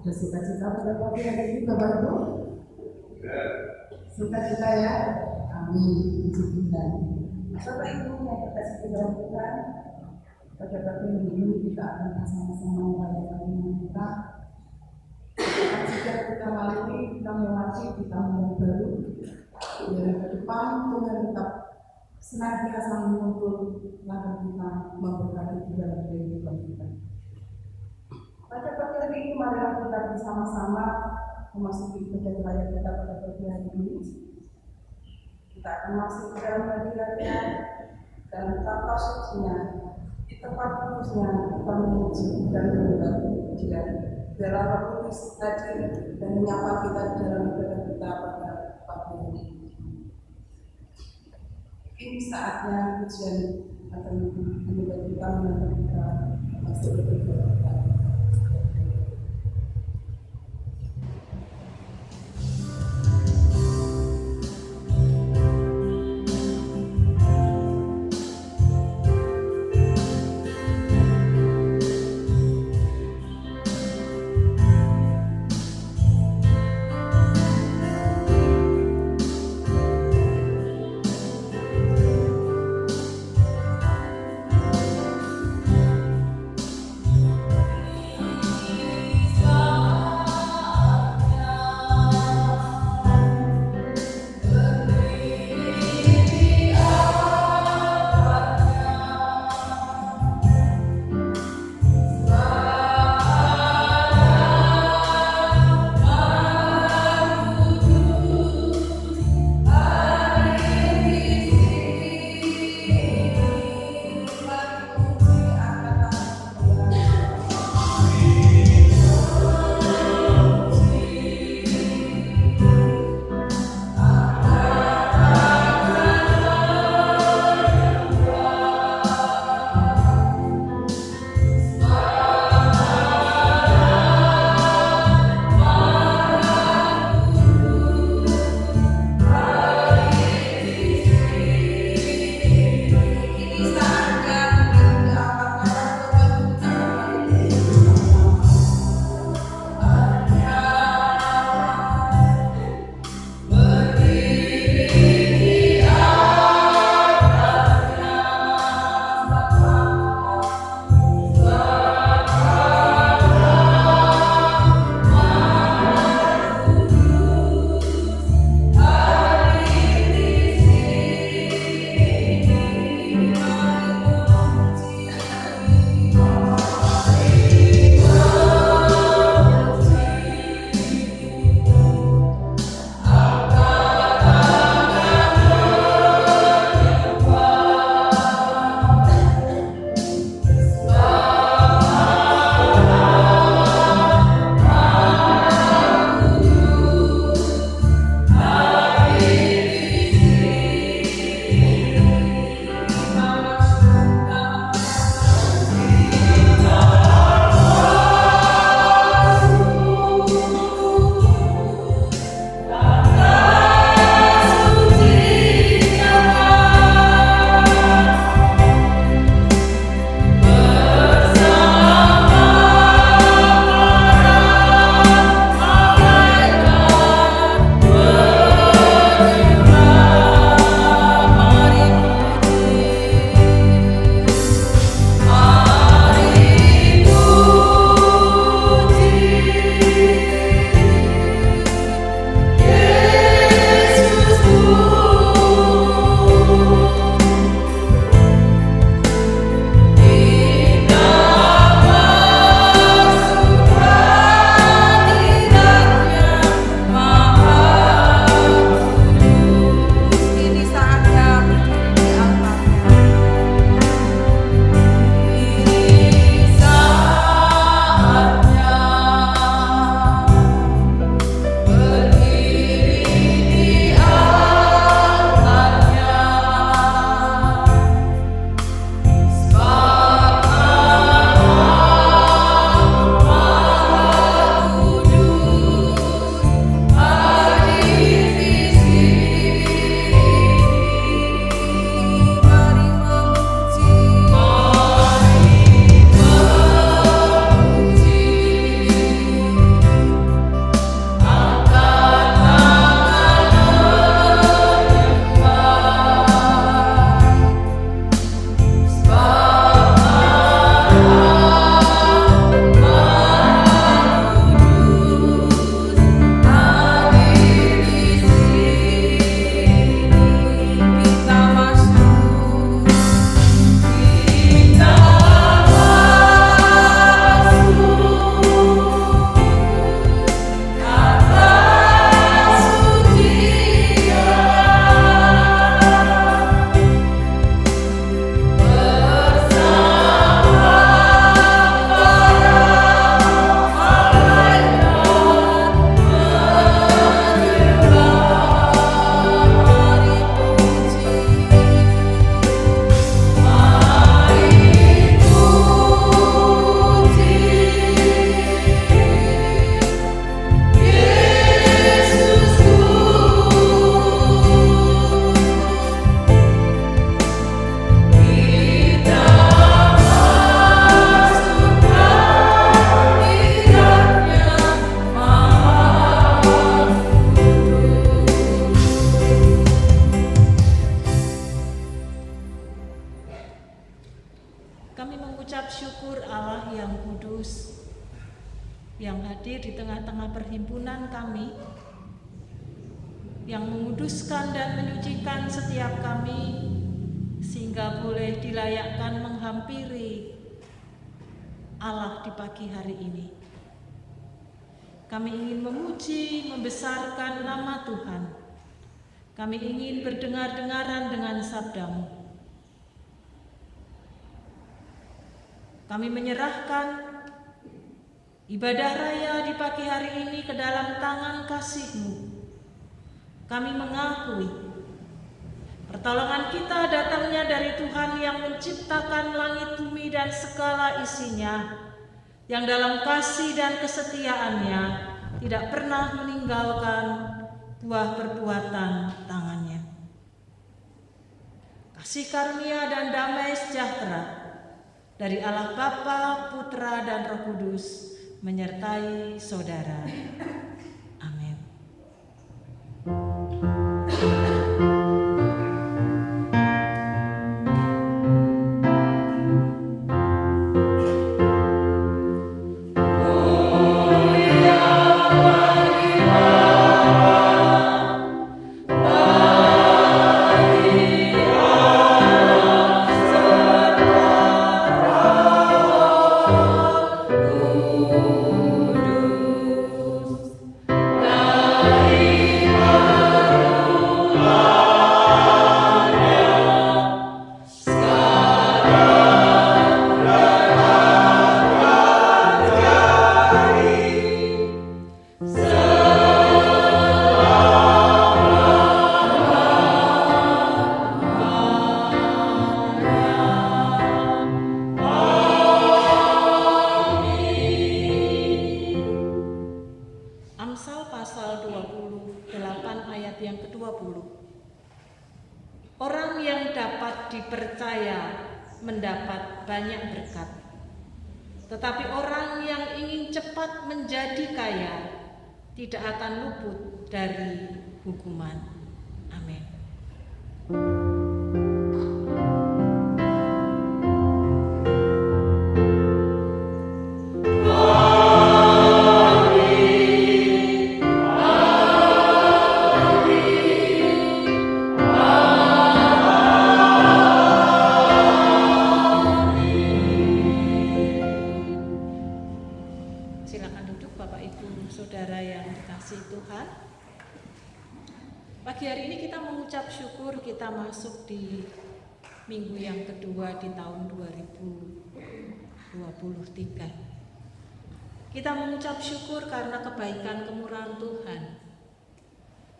Ada sukacita pada pagi hari ini Bapak Ibu? Sukacita ya? Amin. Puji Tuhan. Bapak Ibu yang terkasih di dalam Tuhan, pada pagi hari ini kita akan sama-sama merayakan iman kita. Jika kita lalui, kita melewati di tahun yang baru, dari ke depan Tuhan tetap senantiasa menuntun langkah kita memberkati di dalam kehidupan kita. Pada pagi hari ini marilah kita bersama-sama memasuki ibadah raya kita pada pagi hari ini. Kita akan masuk ke dalam hadiratnya, dalam tata sucinya, di tempat kudusnya kita memuji dan menyembah Dia. Biarlah Roh Kudus hadir dan menyapa kita di dalam ibadah kita pada pagi hari ini. Ini saatnya pujian akan menyembah kita menanti kita masuk ke ibadah kita. tengah-tengah perhimpunan kami, yang menguduskan dan menyucikan setiap kami, sehingga boleh dilayakkan menghampiri Allah di pagi hari ini. Kami ingin memuji, membesarkan nama Tuhan. Kami ingin berdengar-dengaran dengan sabda-Mu. Kami menyerahkan ibadah raya di pagi hari ini ke dalam tangan kasih-Mu. Kami mengakui pertolongan kita datangnya dari Tuhan yang menciptakan langit, bumi, dan segala isinya, yang dalam kasih dan kesetiaannya tidak pernah meninggalkan buah perbuatan tangannya. Kasih karunia dan damai sejahtera dari Allah Bapa, Putra, dan Roh Kudus menyertai saudara. Amin. Amsal pasal 28 ayat yang ke-20. Orang yang dapat dipercaya mendapat banyak berkat, tetapi orang yang ingin cepat menjadi kaya tidak akan luput dari hukuman. Amin. Silakan duduk Bapak Ibu Saudara yang dikasihi Tuhan. Pagi hari ini kita mengucap syukur kita masuk di minggu yang kedua di tahun 2023. Kita mengucap syukur karena kebaikan kemurahan Tuhan,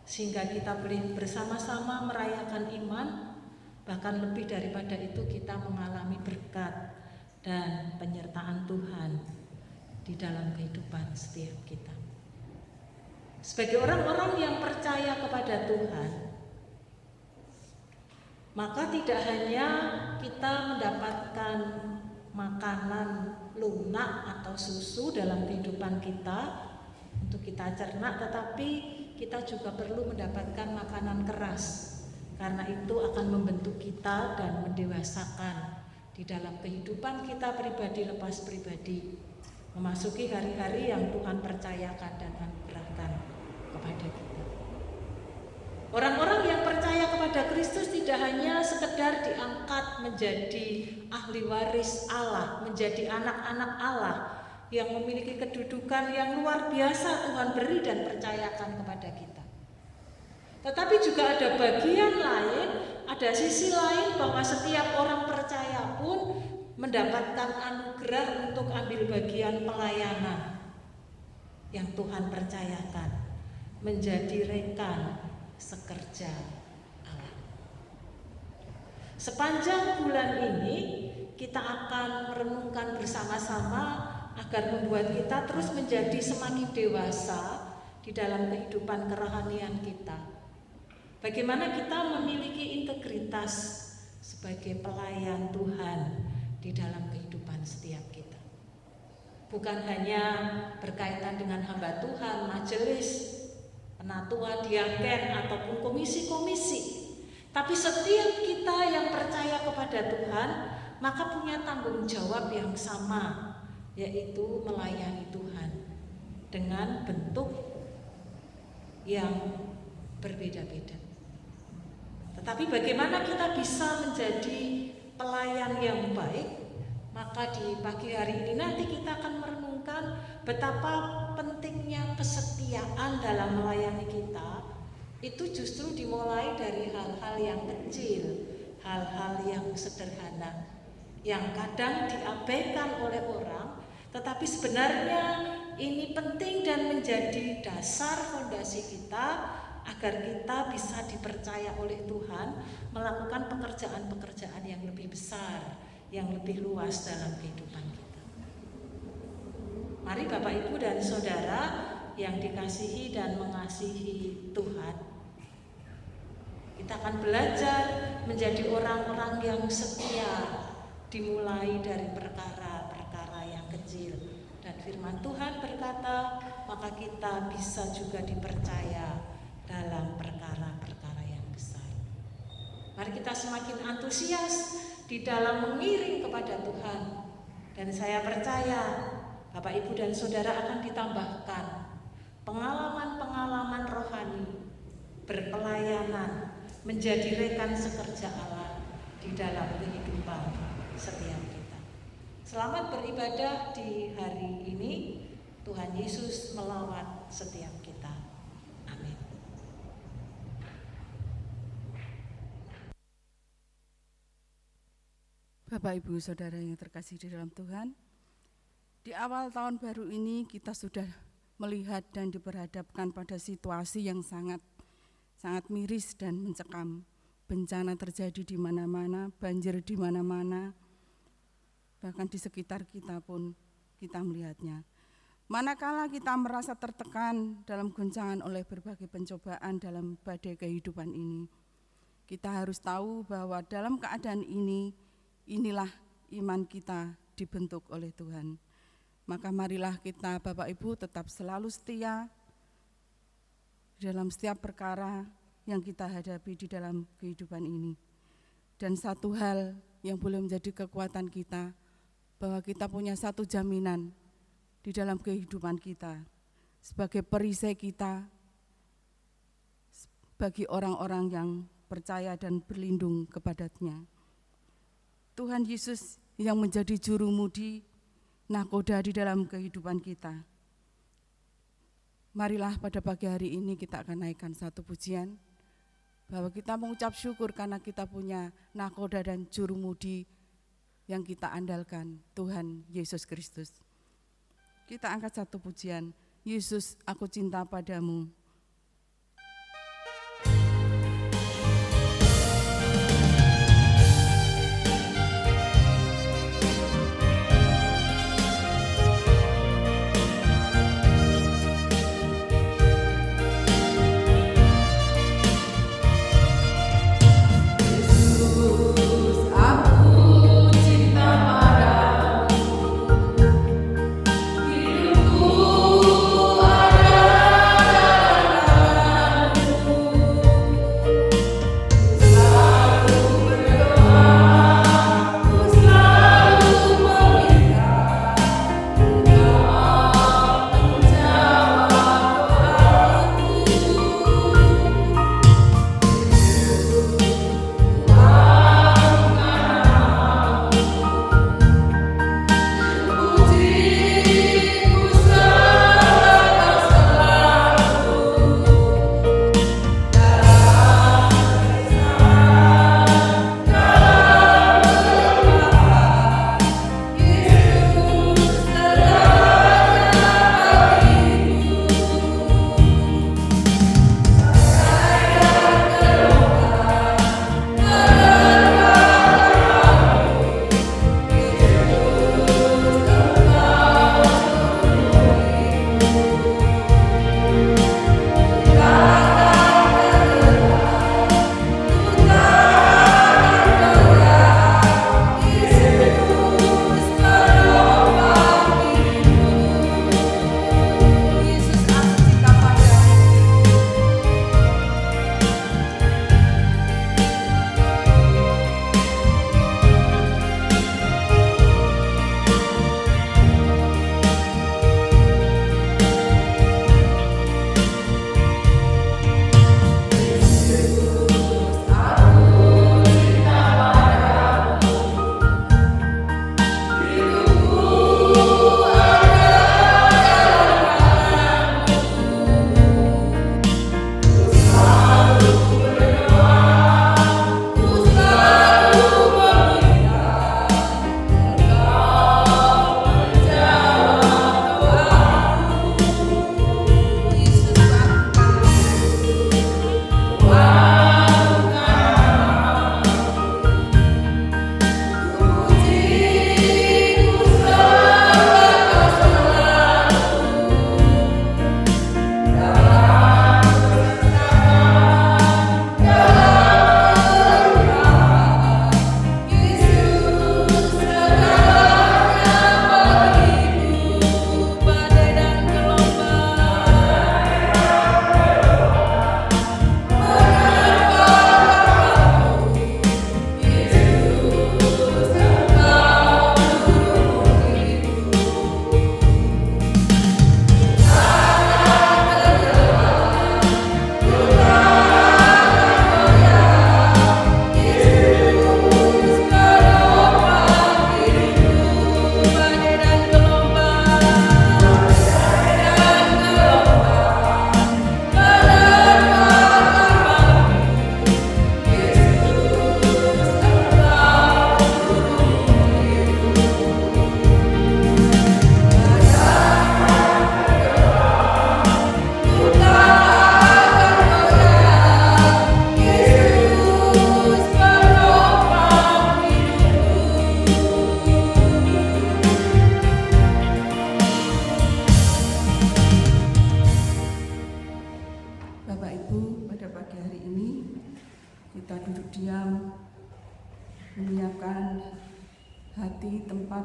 sehingga kita boleh bersama-sama merayakan iman. Bahkan lebih daripada itu, kita mengalami berkat dan penyertaan Tuhan di dalam kehidupan setiap kita. Sebagai orang-orang yang percaya kepada Tuhan, maka tidak hanya kita mendapatkan makanan lunak atau susu dalam kehidupan kita untuk kita cerna, tetapi kita juga perlu mendapatkan makanan keras, karena itu akan membentuk kita dan mendewasakan di dalam kehidupan kita pribadi lepas pribadi, memasuki hari-hari yang Tuhan percayakan dan anugerahkan kepada kita. Orang-orang yang percaya kepada Kristus tidak hanya sekedar diangkat menjadi ahli waris Allah, menjadi anak-anak Allah yang memiliki kedudukan yang luar biasa Tuhan beri dan percayakan kepada kita. Tetapi juga ada bagian lain, ada sisi lain bahwa setiap orang percaya pun mendapatkan anugerah untuk ambil bagian pelayanan yang Tuhan percayakan, menjadi rekan sekerja Allah. Sepanjang bulan ini kita akan merenungkan bersama-sama agar membuat kita terus menjadi semakin dewasa di dalam kehidupan kerohanian kita. Bagaimana kita memiliki integritas sebagai pelayan Tuhan di dalam kehidupan setiap kita. Bukan hanya berkaitan dengan hamba Tuhan, majelis, penatua, diaken, ataupun komisi-komisi. Tapi setiap kita yang percaya kepada Tuhan, maka punya tanggung jawab yang sama, yaitu melayani Tuhan dengan bentuk yang berbeda-beda. Tetapi bagaimana kita bisa menjadi pelayan yang baik? Maka di pagi hari ini nanti kita akan merenungkan betapa pentingnya kesetiaan dalam melayani kita. Itu justru dimulai dari hal-hal yang kecil, hal-hal yang sederhana, yang kadang diabaikan oleh orang, tetapi sebenarnya ini penting dan menjadi dasar fondasi kita agar kita bisa dipercaya oleh Tuhan melakukan pekerjaan-pekerjaan yang lebih besar, yang lebih luas dalam kehidupan kita. Mari Bapak Ibu dan Saudara yang dikasihi dan mengasihi Tuhan, kita akan belajar menjadi orang-orang yang setia, dimulai dari perkara-perkara yang kecil. Dan firman Tuhan berkata, maka kita bisa juga dipercaya dalam perkara-perkara yang besar. Mari kita semakin antusias di dalam mengiring kepada Tuhan. Dan saya percaya Bapak Ibu dan Saudara akan ditambahkan pengalaman-pengalaman rohani, berpelayanan, menjadi rekan sekerja Allah di dalam kehidupan setiap kita. Selamat beribadah di hari ini. Tuhan Yesus melawat setiap kita. Amin. Bapak Ibu Saudara yang terkasih di dalam Tuhan, di awal tahun baru ini kita sudah melihat dan diperhadapkan pada situasi yang sangat miris dan mencekam. Bencana terjadi di mana-mana, banjir di mana-mana, bahkan di sekitar kita pun kita melihatnya. Manakala kita merasa tertekan dalam goncangan oleh berbagai pencobaan dalam badai kehidupan ini, kita harus tahu bahwa dalam keadaan ini, inilah iman kita dibentuk oleh Tuhan. Maka marilah kita Bapak Ibu tetap selalu setia dalam setiap perkara yang kita hadapi di dalam kehidupan ini. Dan satu hal yang boleh menjadi kekuatan kita, bahwa kita punya satu jaminan di dalam kehidupan kita sebagai perisai kita bagi orang-orang yang percaya dan berlindung kepadanya. Tuhan Yesus yang menjadi juru mudi, nahkoda di dalam kehidupan kita. Marilah pada pagi hari ini kita akan naikkan satu pujian, bahwa kita mengucap syukur karena kita punya nahkoda dan juru mudi yang kita andalkan, Tuhan Yesus Kristus. Kita angkat satu pujian, Yesus aku cinta padamu. Hidupku ada kita duduk diam, menyiapkan hati, tempat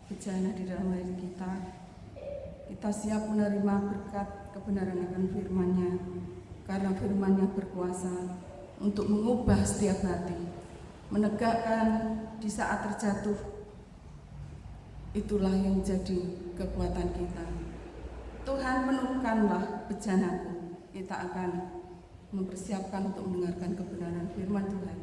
bejana di dalam hati kita. Kita siap menerima berkat kebenaran akan firman-Nya, karena firman-Nya berkuasa untuk mengubah setiap hati, menegakkan di saat terjatuh. Itulah yang jadi kekuatan kita. Tuhan, penuhkanlah bejanaku. Kita akan mempersiapkan untuk mendengarkan kebenaran firman Tuhan.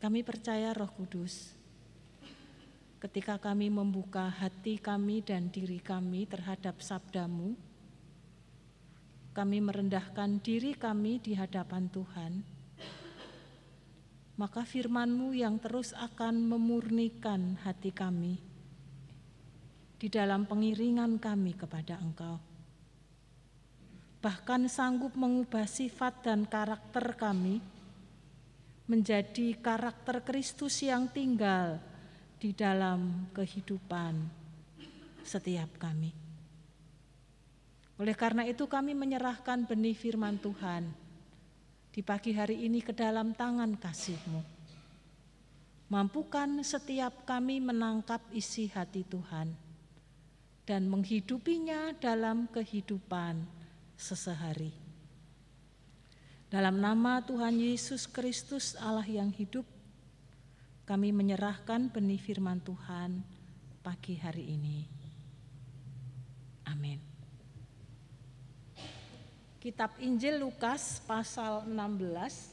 Kami percaya Roh Kudus, ketika kami membuka hati kami dan diri kami terhadap sabda-Mu, kami merendahkan diri kami di hadapan Tuhan, maka firman-Mu yang terus akan memurnikan hati kami di dalam pengiringan kami kepada Engkau. Bahkan sanggup mengubah sifat dan karakter kami menjadi karakter Kristus yang tinggal di dalam kehidupan setiap kami. Oleh karena itu kami menyerahkan benih firman Tuhan di pagi hari ini ke dalam tangan kasih-Mu. Mampukan setiap kami menangkap isi hati Tuhan dan menghidupinya dalam kehidupan sesehari. Dalam nama Tuhan Yesus Kristus Allah yang hidup, kami menyerahkan benih firman Tuhan pagi hari ini. Amin. Kitab Injil Lukas pasal 16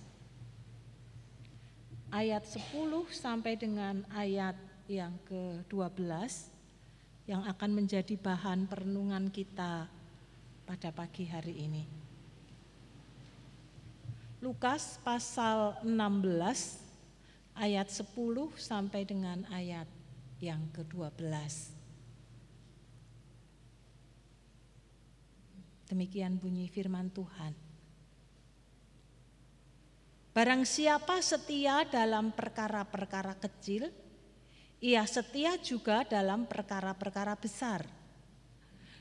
ayat 10 sampai dengan ayat yang ke-12 yang akan menjadi bahan perenungan kita pada pagi hari ini. Lukas pasal 16 ayat 10 sampai dengan ayat yang ke-12. Demikian bunyi firman Tuhan. Barang siapa setia dalam perkara-perkara kecil, ia setia juga dalam perkara-perkara besar.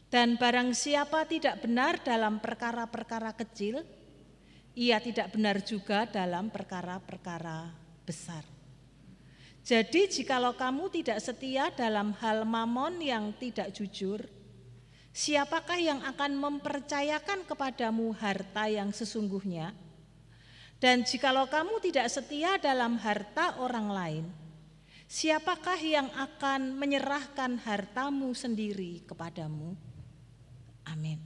Dan barang siapa tidak benar dalam perkara-perkara kecil, ia tidak benar juga dalam perkara-perkara besar. Jadi jikalau kamu tidak setia dalam hal mamon yang tidak jujur, siapakah yang akan mempercayakan kepadamu harta yang sesungguhnya? Dan jikalau kamu tidak setia dalam harta orang lain, siapakah yang akan menyerahkan hartamu sendiri kepadamu? Amin.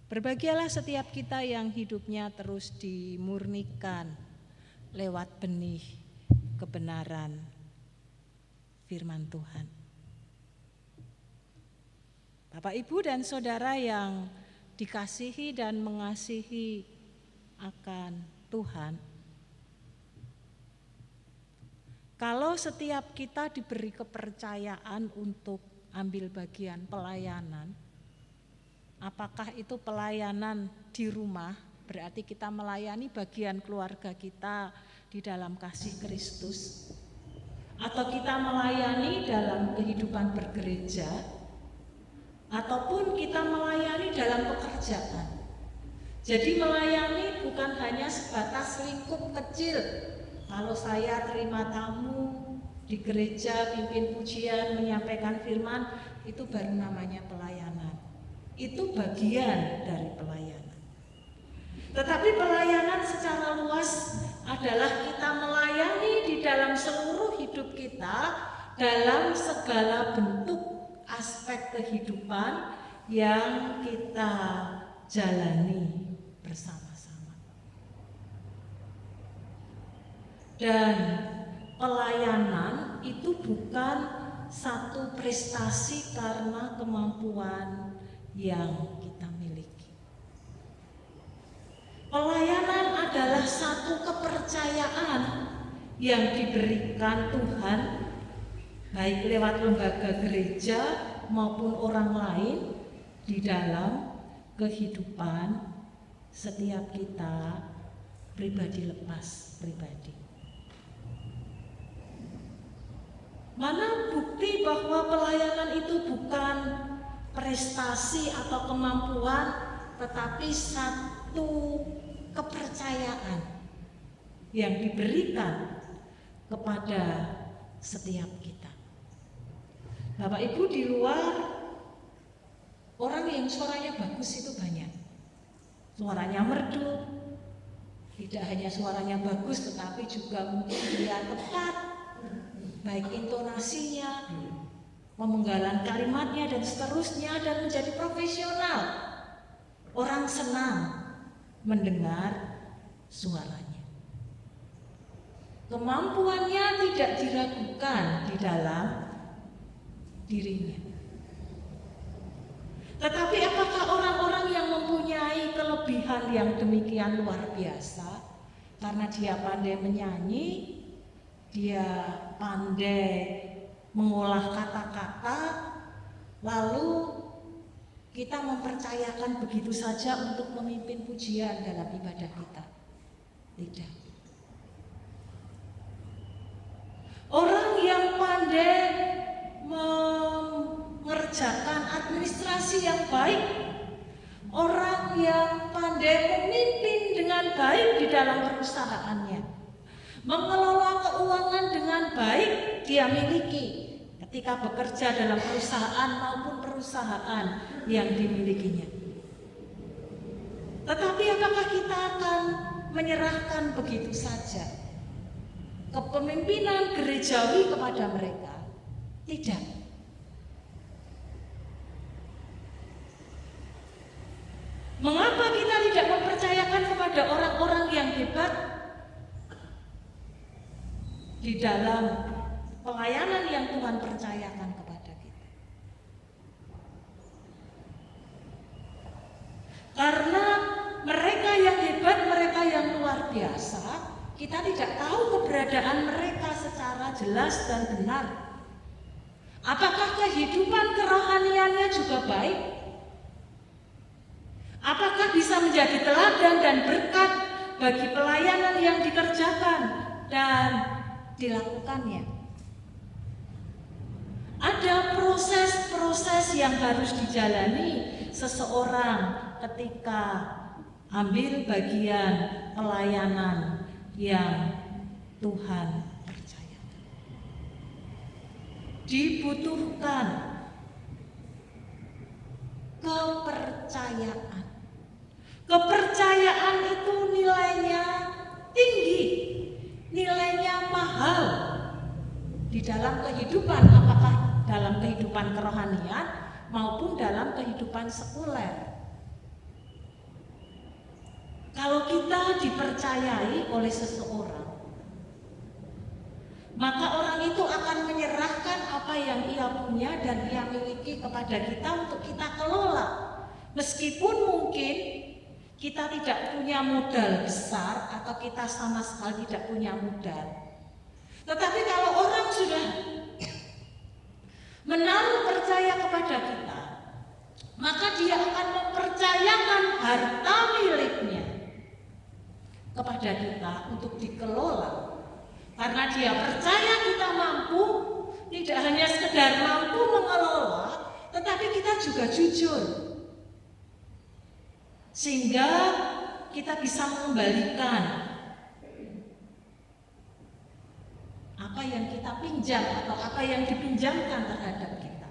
Berbahagialah setiap kita yang hidupnya terus dimurnikan lewat benih kebenaran firman Tuhan. Bapak, Ibu, dan Saudara yang dikasihi dan mengasihi akan Tuhan, kalau setiap kita diberi kepercayaan untuk ambil bagian pelayanan, apakah itu pelayanan di rumah, berarti kita melayani bagian keluarga kita di dalam kasih Kristus, atau kita melayani dalam kehidupan bergereja, ataupun kita melayani dalam pekerjaan. Jadi melayani bukan hanya sebatas lingkup kecil. Kalau saya terima tamu di gereja, pimpin pujian, menyampaikan firman, itu baru namanya pelayanan. Itu bagian dari pelayanan. Tetapi pelayanan secara luas adalah kita melayani di dalam seluruh hidup kita, dalam segala bentuk aspek kehidupan yang kita jalani bersama-sama. Dan pelayanan itu bukan satu prestasi karena kemampuan yang kita miliki. Pelayanan adalah satu kepercayaan yang diberikan Tuhan, baik lewat lembaga gereja maupun orang lain, di dalam kehidupan setiap kita pribadi lepas pribadi. Mana bukti bahwa pelayanan itu bukan prestasi atau kemampuan, tetapi satu kepercayaan yang diberikan kepada setiap kita. Bapak Ibu, di luar orang yang suaranya bagus itu banyak. Suaranya merdu, tidak hanya suaranya bagus tetapi juga mungkin dia tepat, baik intonasinya, pemenggalan kalimatnya dan seterusnya, dan menjadi profesional. Orang senang mendengar suaranya. Kemampuannya tidak diragukan di dalam dirinya. Tetapi apakah orang-orang yang mempunyai kelebihan yang demikian luar biasa, karena dia pandai menyanyi, dia pandai mengolah kata-kata, lalu kita mempercayakan begitu saja untuk memimpin pujian dalam ibadah kita? Tidak. Orang yang pandai mengerjakan administrasi yang baik, orang yang pandai memimpin dengan baik di dalam perusahaannya, mengelola keuangan dengan baik, dia miliki ketika bekerja dalam perusahaan maupun perusahaan yang dimilikinya. Tetapi apakah kita akan menyerahkan begitu saja kepemimpinan gerejawi kepada mereka. Tidak. Mengapa kita tidak mempercayakan kepada orang-orang yang hebat di dalam pelayanan yang Tuhan percayakan kepada kita? Karena mereka yang hebat, mereka yang luar biasa, kita tidak tahu keberadaan mereka secara jelas dan benar. Apakah kehidupan kerohaniannya juga baik? Apakah bisa menjadi teladan dan berkat bagi pelayanan yang dikerjakan dan dilakukannya? Ada proses-proses yang harus dijalani seseorang ketika ambil bagian pelayanan yang Tuhan percayakan. Dibutuhkan kepercayaan. Kepercayaan itu nilainya tinggi, nilainya mahal di dalam kehidupan, apakah dalam kehidupan kerohanian maupun dalam kehidupan sekuler. Kalau kita dipercayai oleh seseorang, maka orang itu akan menyerahkan apa yang ia punya dan ia miliki kepada kita untuk kita kelola. Meskipun mungkin kita tidak punya modal besar atau kita sama sekali tidak punya modal. Tetapi kalau orang sudah menaruh percaya kepada kita, maka dia akan mempercayakan harta miliknya kepada kita untuk dikelola. Karena dia percaya kita mampu, tidak hanya sekedar mampu mengelola, tetapi kita juga jujur. Sehingga kita bisa mengembalikan apa yang kita pinjam atau apa yang dipinjamkan terhadap kita.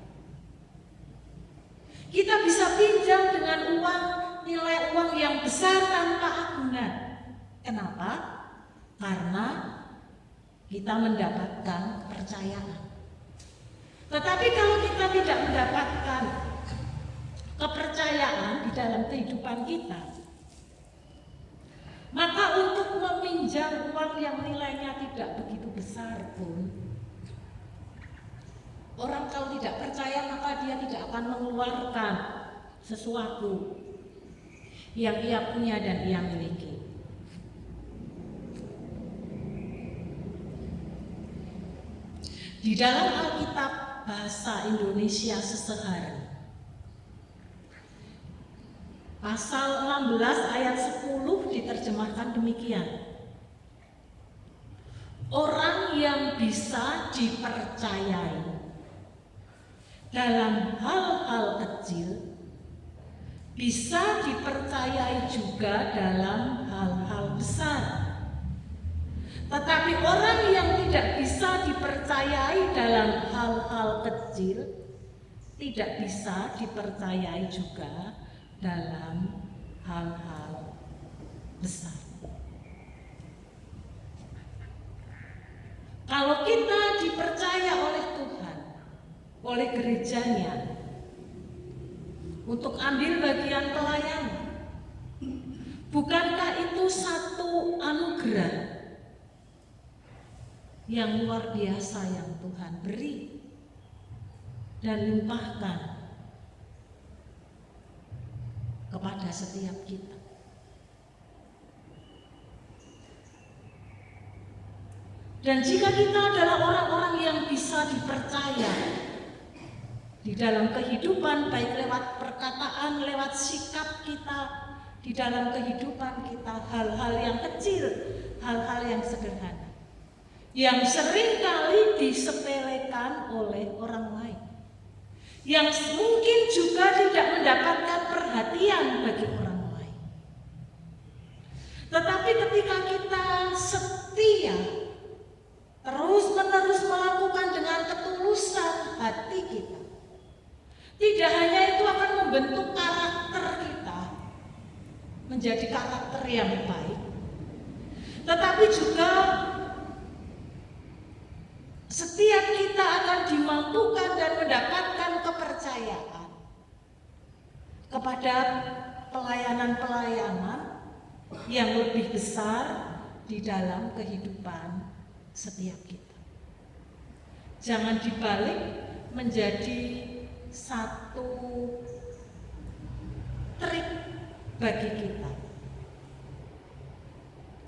Kita bisa pinjam dengan uang, nilai uang yang besar tanpa agunan. Kenapa? Karena kita mendapatkan kepercayaan. Tetapi kalau kita tidak mendapatkan kepercayaan di dalam kehidupan kita, maka untuk meminjam uang yang nilainya tidak begitu besar pun, orang kalau tidak percaya maka dia tidak akan mengeluarkan sesuatu yang ia punya dan ia miliki. Di dalam Alkitab bahasa Indonesia sesehari, pasal 16 ayat 10 diterjemahkan demikian. Orang yang bisa dipercayai dalam hal-hal kecil bisa dipercayai juga dalam hal-hal besar. Tetapi orang yang tidak bisa dipercayai dalam hal-hal kecil tidak bisa dipercayai juga dalam hal-hal besar. Kalau kita dipercaya oleh Tuhan, oleh gerejanya, untuk ambil bagian pelayanan, bukankah itu satu anugerah yang luar biasa yang Tuhan beri dan limpahkan kepada setiap kita? Dan jika kita adalah orang-orang yang bisa dipercaya di dalam kehidupan, baik lewat perkataan, lewat sikap kita, di dalam kehidupan kita, hal-hal yang kecil, hal-hal yang sederhana, yang seringkali disepelekan oleh orang lain, yang mungkin juga tidak mendapatkan perhatian bagi orang lain. Tetapi ketika kita setia, terus-menerus melakukan dengan ketulusan hati kita, tidak hanya itu akan membentuk karakter kita menjadi karakter yang baik, tetapi juga kepercayaan kepada pelayanan-pelayanan yang lebih besar di dalam kehidupan setiap kita. Jangan dibalik menjadi satu trik bagi kita.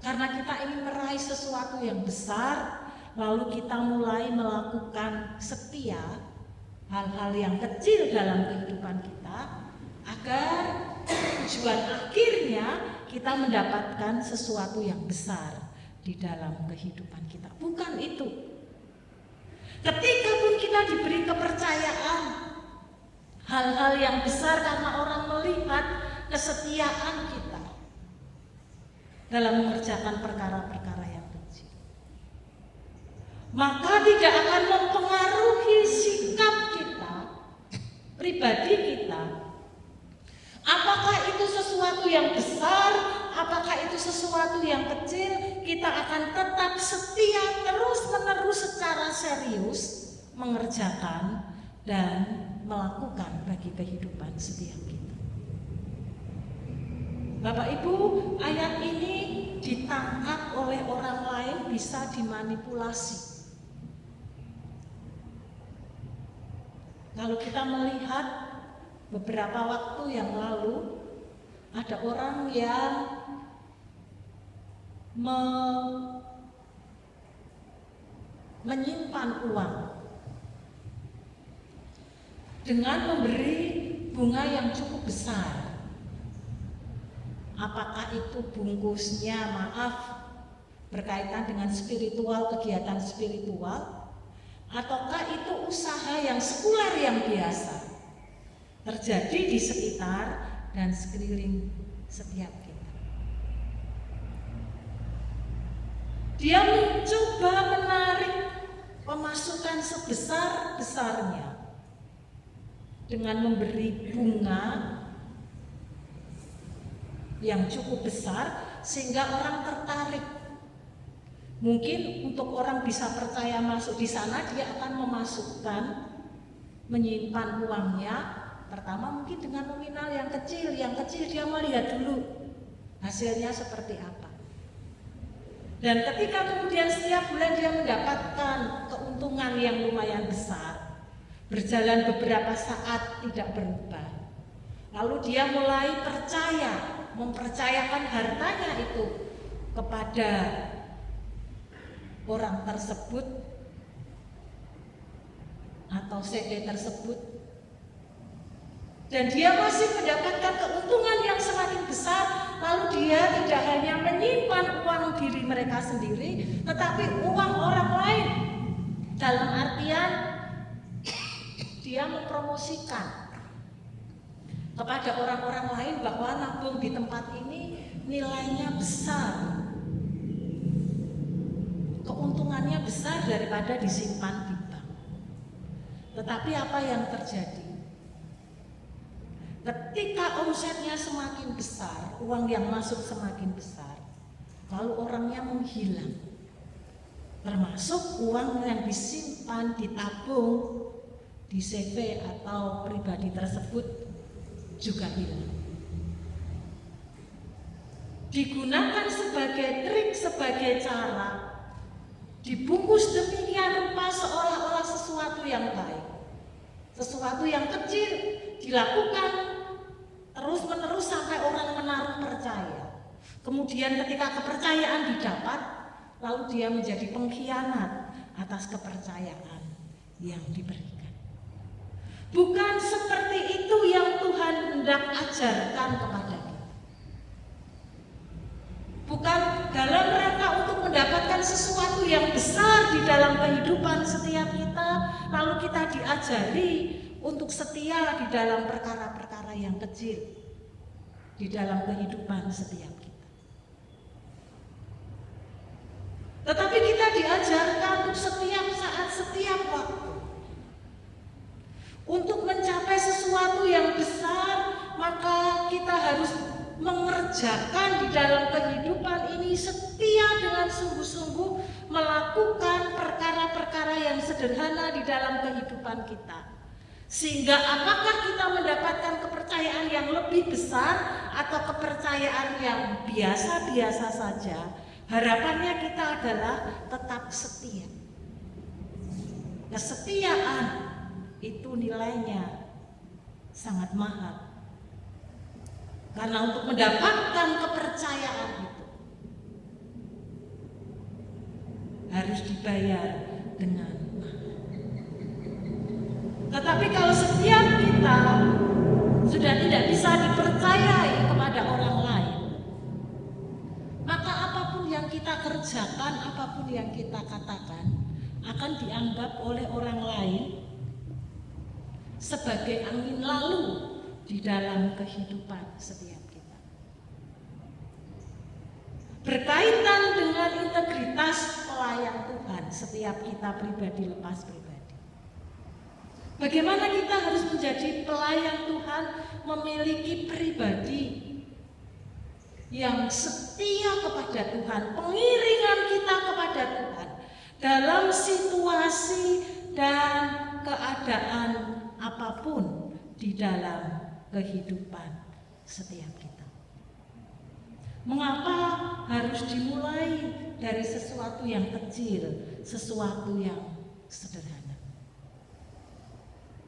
Karena kita ingin meraih sesuatu yang besar, lalu kita mulai melakukan setia hal-hal yang kecil dalam kehidupan kita, agar tujuan akhirnya kita mendapatkan sesuatu yang besar di dalam kehidupan kita. Bukan itu. Ketika pun kita diberi kepercayaan hal-hal yang besar karena orang melihat kesetiaan kita dalam mengerjakan perkara-perkara yang kecil, maka tidak akan mempengaruhi sikap kita, pribadi kita. Apakah itu sesuatu yang besar, apakah itu sesuatu yang kecil, kita akan tetap setia terus-menerus secara serius mengerjakan dan melakukan bagi kehidupan setiap kita. Bapak Ibu, ayat ini ditangkap oleh orang lain bisa dimanipulasi. Kalau kita melihat beberapa waktu yang lalu, ada orang yang menyimpan uang dengan memberi bunga yang cukup besar. Apakah itu bungkusnya, berkaitan dengan spiritual, kegiatan spiritual, ataukah itu usaha yang sekuler yang biasa terjadi di sekitar dan sekeliling setiap kita. Dia mencoba menarik pemasukan sebesar-besarnya dengan memberi bunga yang cukup besar sehingga orang tertarik. Mungkin untuk orang bisa percaya masuk di sana, dia akan menyimpan uangnya. Pertama mungkin dengan nominal yang kecil dia melihat dulu hasilnya seperti apa. Dan ketika kemudian setiap bulan dia mendapatkan keuntungan yang lumayan besar, berjalan beberapa saat tidak berubah, lalu dia mulai mempercayakan hartanya itu kepada orang tersebut atau CD tersebut, dan dia masih mendapatkan keuntungan yang semakin besar. Lalu dia tidak hanya menyimpan uang diri mereka sendiri, tetapi uang orang lain, dalam artian dia mempromosikan kepada orang-orang lain bahwa nabung di tempat ini nilainya besar, keuntungannya besar daripada disimpan di bank. Tetapi apa yang terjadi? Ketika omsetnya semakin besar, uang yang masuk semakin besar, lalu orangnya menghilang. Termasuk uang yang disimpan, ditabung di CV atau pribadi tersebut juga hilang. Digunakan sebagai trik, sebagai cara, dibungkus demikian rupa seolah-olah sesuatu yang baik, sesuatu yang kecil, dilakukan terus-menerus sampai orang menaruh percaya. Kemudian ketika kepercayaan didapat, lalu dia menjadi pengkhianat atas kepercayaan yang diberikan. Bukan seperti itu yang Tuhan hendak ajarkan kepada kita. Bukan dalam rangka untuk mendapatkan sesuatu yang besar di dalam kehidupan setiap kita, lalu kita diajari untuk setia di dalam perkara-perkara yang kecil di dalam kehidupan setiap kita. Tetapi kita diajarkan untuk setiap saat, setiap waktu, untuk mencapai sesuatu yang besar, maka kita harus mengerjakan di dalam kehidupan ini setia dengan sungguh-sungguh melakukan perkara-perkara yang sederhana di dalam kehidupan kita. Sehingga apakah kita mendapatkan kepercayaan yang lebih besar atau kepercayaan yang biasa-biasa saja, harapannya kita adalah tetap setia. Kesetiaan itu nilainya sangat mahal. Karena untuk mendapatkan kepercayaan itu harus dibayar dengan mahal. Tetapi kalau setiap kita sudah tidak bisa dipercayai kepada orang lain, maka apapun yang kita kerjakan, apapun yang kita katakan akan dianggap oleh orang lain sebagai angin lalu di dalam kehidupan setiap kita. Berkaitan dengan integritas pelayan Tuhan setiap kita pribadi lepas pribadi. Bagaimana kita harus menjadi pelayan Tuhan, memiliki pribadi yang setia kepada Tuhan, pengiringan kita kepada Tuhan dalam situasi dan keadaan apapun di dalam kehidupan setiap kita. Mengapa harus dimulai dari sesuatu yang kecil, sesuatu yang sederhana?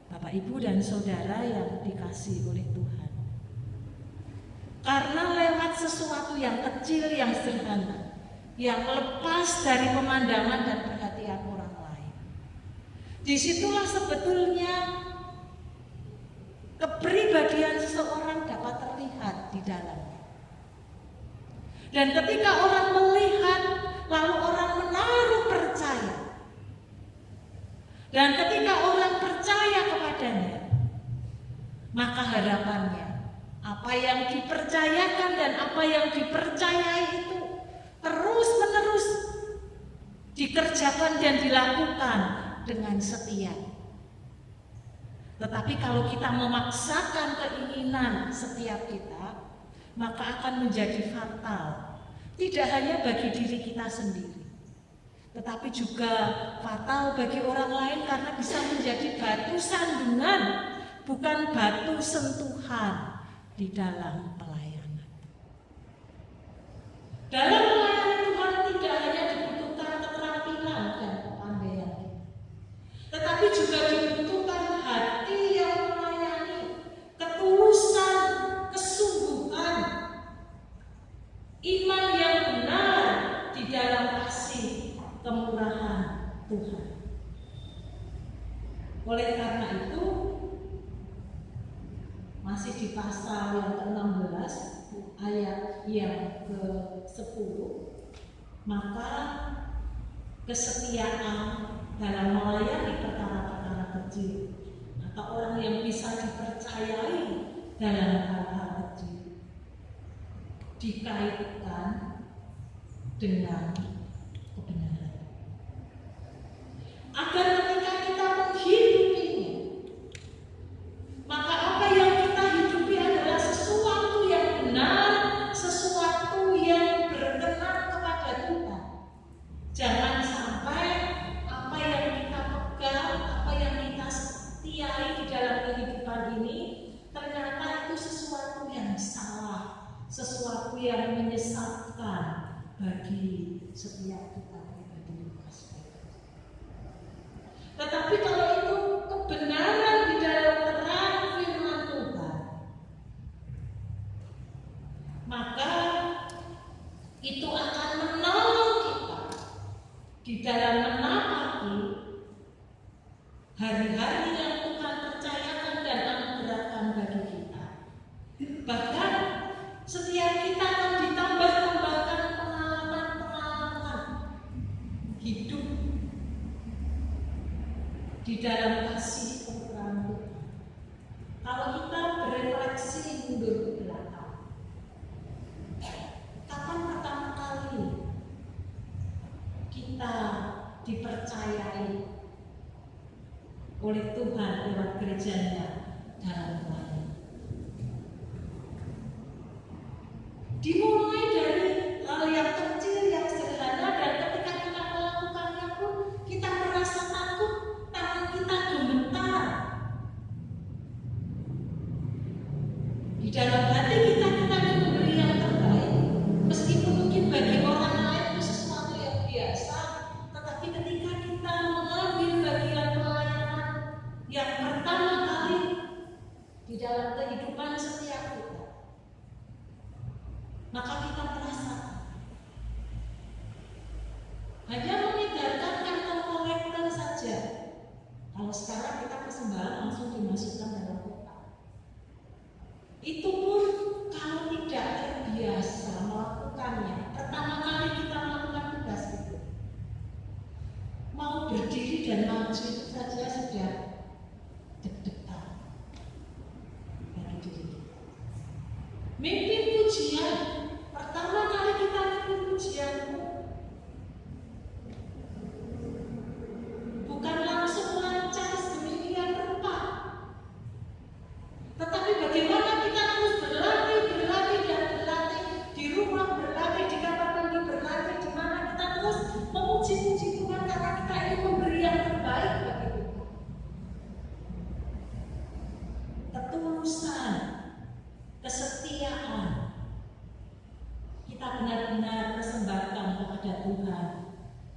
Bapak, Ibu, dan Saudara yang dikasihi oleh Tuhan, karena lewat sesuatu yang kecil, yang sederhana, yang lepas dari pemandangan dan perhatian orang lain, disitulah sebetulnya kepribadian seseorang dapat terlihat di dalamnya. Dan ketika orang melihat, lalu orang menaruh percaya. Dan ketika orang percaya kepadanya, maka harapannya apa yang dipercayakan dan apa yang dipercayai itu terus-menerus dikerjakan dan dilakukan dengan setia. Tetapi kalau kita memaksakan keinginan setiap kita, maka akan menjadi fatal. Tidak hanya bagi diri kita sendiri, tetapi juga fatal bagi orang lain karena bisa menjadi batu sandungan, bukan batu sentuhan di dalam pelayanan. Dalam pelayanan Tuhan tidak hanya dibutuhkan keterampilan dan kepandaian kita, tetapi juga dibutuhkan hati yang melayani, ketulusan, kesungguhan, iman yang benar di dalam kasih kemurahan Tuhan. Oleh karena itu, masih di pasal yang ke-16 ayat yang ke-10, maka kesetiaan dalam melayani perkara-perkara kecil atau orang yang bisa dipercayai dalam hal-hal kecil dikaitkan dengan kebenaran. Agar ketika kita menghidupinya, maka apa yang kita hidupi adalah sesuatu yang benar, sesuatu yang berkenan kepada Tuhan. Jangan sampai apa yang kita pegang, apa yang kita setiai di dalam kehidupan ini ternyata itu sesuatu yang salah, sesuatu yang menyesatkan bagi setiap kita pribadi. Tetapi kalau itu kebenaran di dalam terang firman Tuhan, maka itu akan menolong kita di dalam menapaki hari-hari yang Tuhan percayakan dan anugerahkan bagi kita. Bahkan setiap kita akan ditambah-tambahkan pengalaman-pengalaman hidup di dalam kasih kemurahan Tuhan. Kalau kita berefleksi mundur ke belakang, kapan pertama kali kita dipercayai oleh Tuhan lewat gerejanya dalam pelayanan? Dimulai dari hal yang kecil, yang sederhana, dan ketika kita melakukannya pun kita merasa takut, tangan kita gemetar.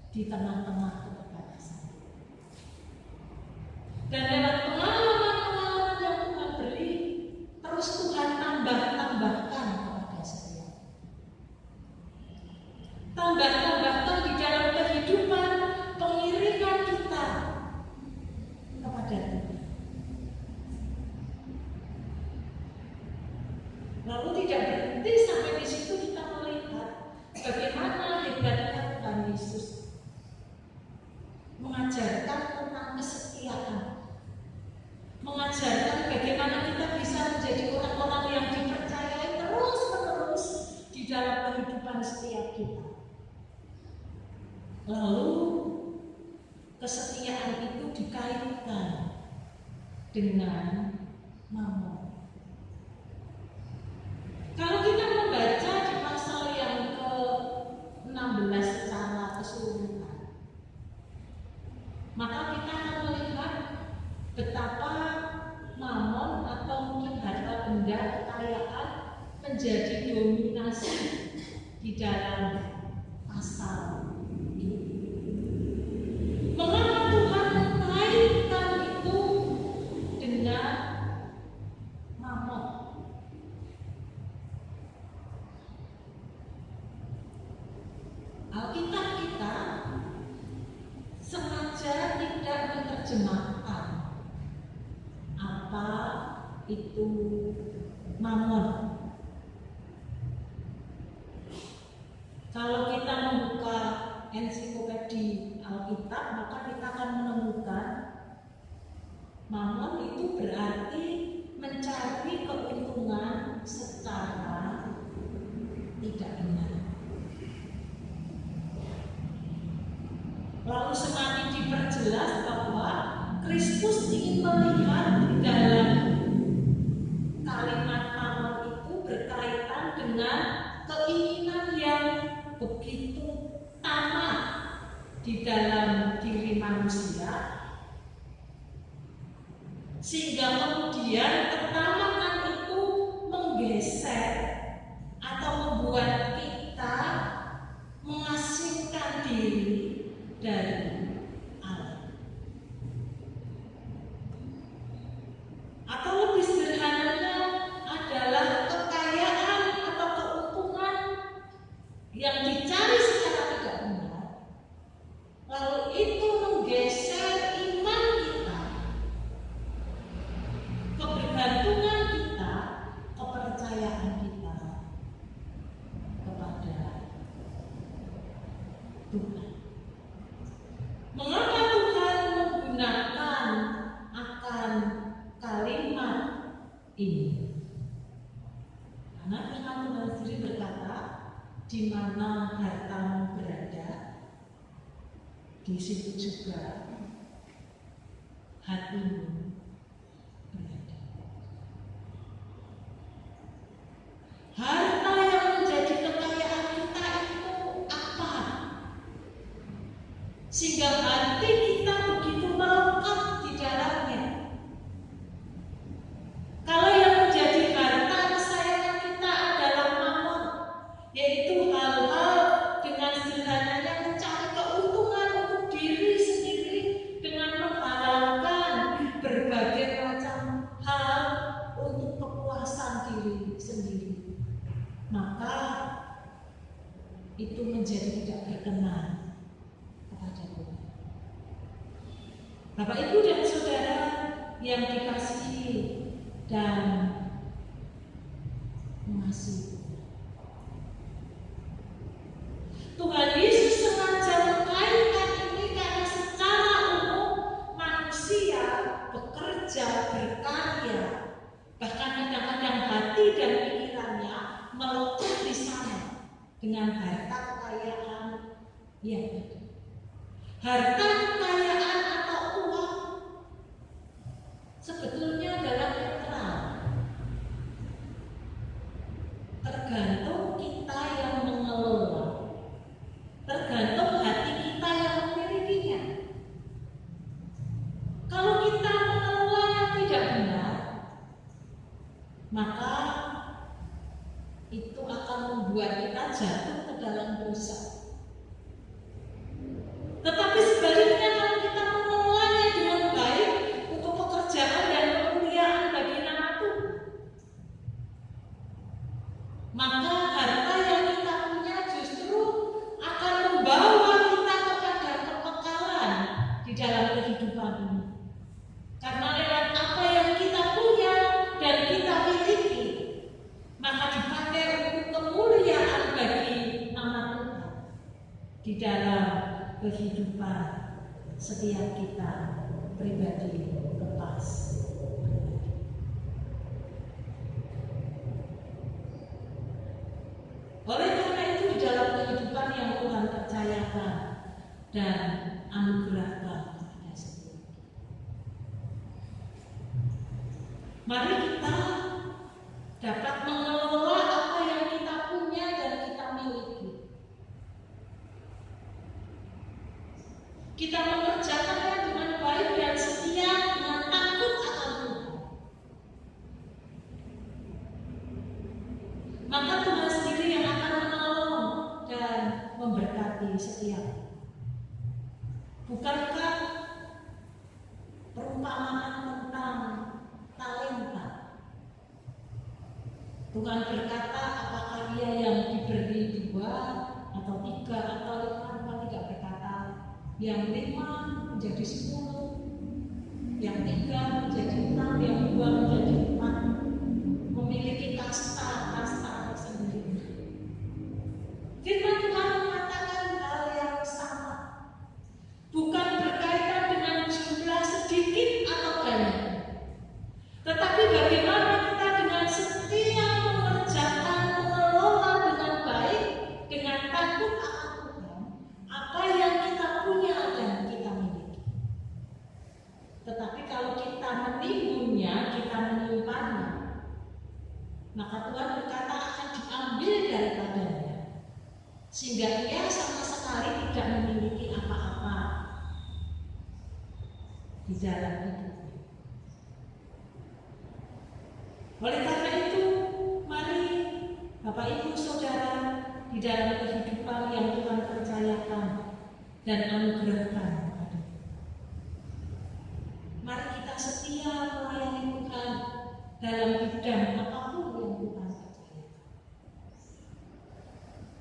di tengah-tengah keterbatasan. Dan lewat pengalaman-pengalaman yang Tuhan beri, terus Tuhan tambahkan kepada saya. Tambahkan di dalam kehidupan pengiringan kita kepada Tuhan. Lalu tidak berhenti sampai di situ, kita melihat bagaimana hebatnya Tuhan Yesus mengajarkan tentang kesetiaan, mengajarkan bagaimana kita bisa menjadi orang-orang yang dipercayai terus-menerus di dalam kehidupan setiap kita. Lalu kesetiaan itu dikaitkan dengan mamon. Kalau kita membaca di pasal yang ke-16 secara keseluruhan, maka kita akan melihat betapa mamon atau mungkin harta benda, kekayaan menjadi dominasi di dalam pasal ini. Mengapa Tuhan mengaitkan itu dengan mamon? Alkitab kita sengaja tidak menerjemahkan apa itu mamon. Kalau kita membuka ensiklopedi Alkitab, maka kita akan menemukan mamon itu berarti mencari keuntungan secara tidak benar. Lalu semakin diperjelas bahwa Kristus ingin melihat di dalam kalimat mamon itu berkaitan dengan keinginan yang begitu tamak di dalam diri manusia, sehingga kemudian ketamakan itu menggeser atau membuat kita mengasingkan diri dari Allah. Atau lebih sederhananya adalah kekayaan atau keuntungan yang dicari secara tidak benar, lalu itu menggeser iman kita, kebergantungan kita, kepercayaan kita kepada Tuhan. Mengapa Tuhan menggunakan akan kalimat ini? Karena firman Tuhan sendiri berkata, di mana hartamu berada, di situ juga hatimu berada. Harta yang menjadi kekayaan kita itu apa? Sehingga hati kita begitu melekat di dalamnya. Kalau yang menjadi harta kesayangan kita adalah mamon, yaitu hal-hal dengan sederhananya mencari keuntungan untuk diri sendiri dengan menghalalkan berbagai macam hal untuk kepuasan diri sendiri, maka itu menjadi tidak berkenan kepada Tuhan. Bapak, Ibu, dan Saudara yang dikasihi dan mengasihi Tuhan Yesus sengaja mengkaitkan ini karena secara umum manusia bekerja, berkarya, bahkan kadang-kadang hati dan pikirannya melekat di sana dengan harta kekayaan yang ada. Harta kekayaan atau uang sebetulnya adalah netral, tergantung kita yang mengelola, tergantung hati kita yang memilikinya. Kalau kita mengelolanya tidak benar, maka itu akan membuat kita jatuh ke dalam dosa. dalam kehidupan setiap kita pribadi lepas. Oleh karena itu di dalam kehidupan yang Tuhan percayakan dan anugerahkan kepada setiap kita, mari kita dapat mengelola apa yang kita punya dan kita miliki. Kita mengerjakannya dengan baik dan setia, dengan takut akan Tuhan. Maka Tuhan sendiri yang akan menolong dan memberkati setiap. Bukankah perumpamaan tentang talenta? Tuhan berkata, apakah ia yang diberi 2 atau 3 atau 5? Tuhan tidak berkata yang 5 menjadi 10, yang 3 menjadi 6, yang 2 menjadi 4, memiliki kasta tersendiri. Firman Tuhan mengatakan hal yang sama, bukan berkaitan dengan jumlah sedikit atau banyak, tetapi bagaimana kita dengan setia mengerjakan, mengelola dengan baik, dengan takut akan Tuhan, apa yang kita punya dan kita miliki. Tetapi kalau kita menimbunnya, kita menyimpannya, maka Tuhan berkata akan diambil daripadanya, sehingga ia sama sekali tidak memiliki apa-apa di dalam hidupnya. Oleh karena itu, mari Bapak Ibu Saudara, di dalam kehidupan yang Tuhan percayakan dan anugerahkan kepada kita, mari kita setia melayani Tuhan dalam bidang apapun yang Tuhan percayakan.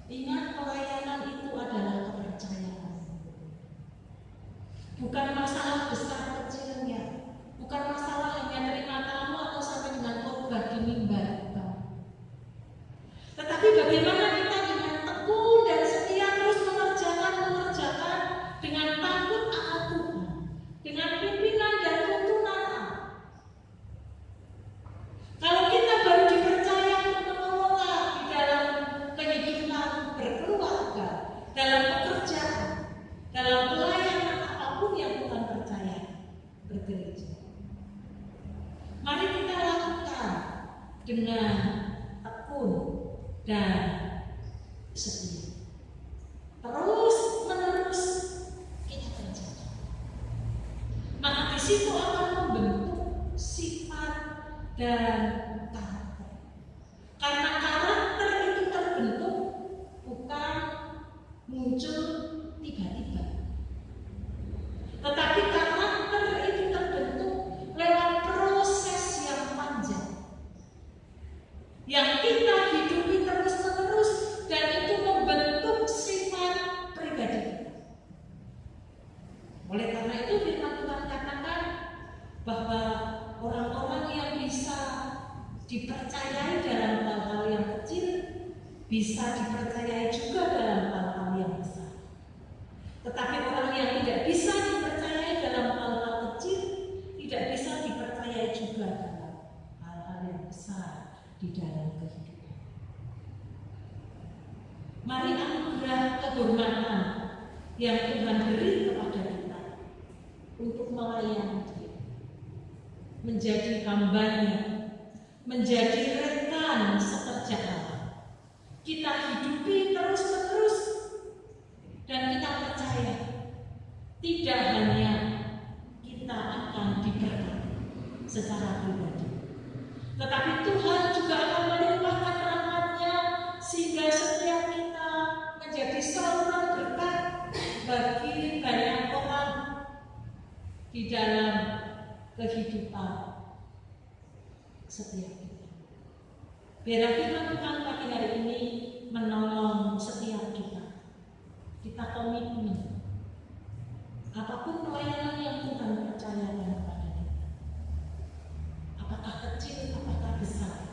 Ingat, pelayanan itu adalah kepercayaan. Bukan masalah besar kecilnya, bukan masalah hanya terima tamu atau sampai dengan khotbah di mimbar, tetapi bagaimana kita dengan tekun dan setia terus mengerjakan dengan takut akan Tuhan, dengan pimpinan dan tuntunan Allah. Kalau kita baru dipercaya untuk mengelola di dalam kehidupan berkeluarga, dalam pekerjaan, dalam pelayanan apapun yang Tuhan percaya, bergereja, mari kita lakukan dengan tekun dan setia. Terus menerus kita kerjakan. Maka di situ akan membentuk sifat dan karakter. Karena karakter itu terbentuk bukan muncul tiba-tiba, tetapi karakter itu terbentuk lewat proses yang panjang yang kita hidupi terus-menerus, dan itu membentuk sifat pribadi kita. Oleh karena itu firman Tuhan katakan bahwa orang-orang yang bisa dipercayai dalam hal-hal yang kecil bisa dipercayai juga dalam hal-hal yang besar. Tetapi orang yang tidak bisa dipercayai dalam hal-hal kecil tidak bisa dipercayai juga dalam hal-hal yang besar di dalam kehidupan. Mari anugerah kehormatan yang Tuhan beri kepada kita untuk melayani Dia, menjadi hamba-Nya, menjadi rekan sekerja Allah, kita hidupi terus-menerus, dan kita percaya tidak hanya kita akan diberkati secara pribadi, tetapi Tuhan juga akan melimpahkan rahmat-Nya sehingga setiap kita menjadi saluran berkat bagi banyak orang di dalam kehidupan setiap kita. Biar firman Tuhan pagi hari ini menolong setiap kita. Kita komitmen apapun pelayanan yang Tuhan percayakan kepada kita, apakah kecil, apakah besar,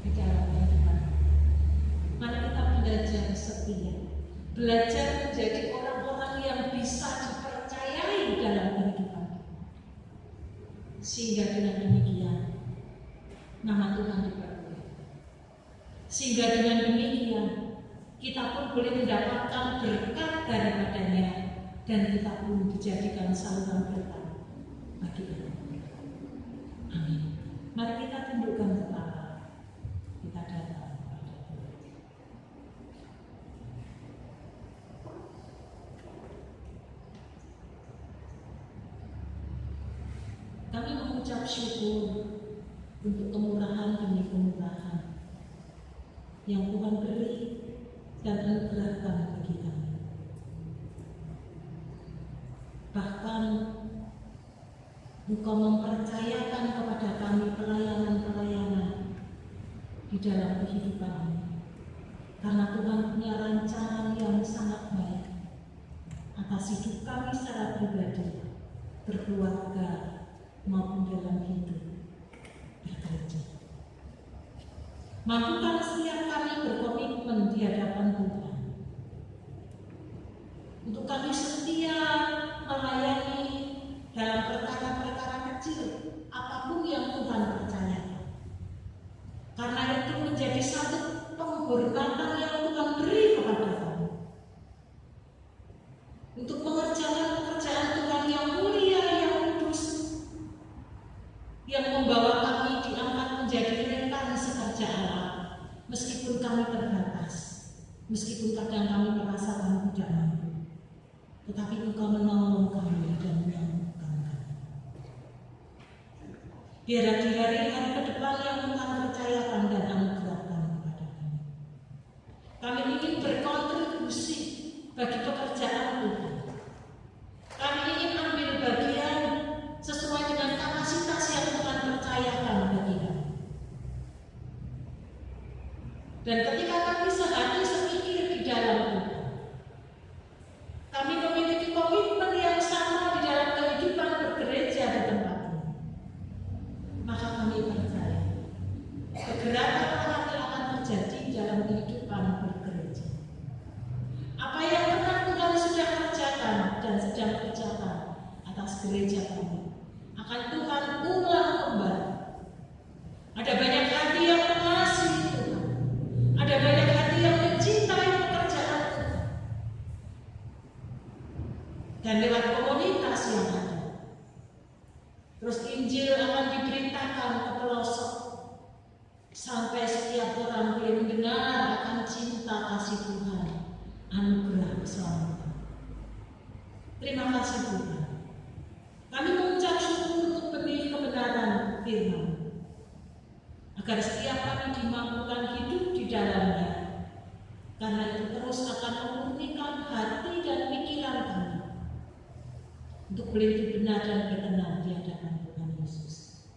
di dalam kehidupan. Mari kita belajar setia, belajar menjadi orang-orang yang bisa dipercayai dalam kehidupan kita. Sehingga dengan demikian nama Tuhan dipermuliakan. Sehingga dengan demikian kita pun boleh mendapatkan berkat daripadanya dan kita pun dijadikan saluran berkat bagi orang. Amin. Mari kita tundukkan kepala, kita datang kepada Tuhan. Kami mengucap syukur untuk kemurahan demi kemurahan yang Tuhan beri dan anugerahkan bagi kami. Bahkan Engkau mempercayakan kepada kami pelayanan-pelayanan di dalam kehidupan ini. Karena Tuhan punya rancangan yang sangat baik atas hidup kami secara pribadi, berkeluarga, maupun dalam hidup bergereja. Mampukan setiap kami berkomitmen di hadapan Tuhan untuk kami setia melayani dalam perkara-perkara kecil apapun yang Tuhan percayakan. Karena itu menjadi satu penghormatan yang Tuhan beri kepada kami untuk mengerjakan pekerjaan Tuhan yang mulia, yang kudus, yang membawa kami diangkat menjadi rekan sekerja Allah. Meskipun kami terbatas, meskipun kadang kami merasa kami tidak mampu, tetapi Engkau menolong kami dan menyembuhkan kami. Biar di hari-hari ke depan yang Tuhan percayakan dan anugerahkan kepada kami, kami ingin berkontribusi bagi pekerjaan Tuhan. Kami ingin ambil bagian sesuai dengan kapasitas yang Tuhan percayakan bagi kami. Dan ketika kami sehati sepikir di dalam Tuhan, kami memiliki komitmen yang sama di dalam kehidupan bergereja di tempat ini, maka kami percaya kegerakan kami akan terjadi dalam kehidupan bergereja. Apa yang pernah Tuhan sudah kerjakan dan sedang kerjakan atas gereja kami akan Tuhan ulang kembali. Ada banyak hati yang mengasihi Tuhan, ada banyak hati yang mencintai pekerjaan Tuhan, dan lewat komunitas yang ada, terus Injil akan diberitakan ke pelosok sampai setiap orang boleh mendengar akan cinta kasih Tuhan, anugerah keselamatan. Terima kasih Tuhan. Kami mengucap syukur untuk benih kebenaran firman, agar setiap kami dimampukan hidup di dalamnya. Karena itu terus akan memurnikan hati dan pikiran kami untuk boleh hidup benar dan berkenan di hadapan Tuhan Yesus.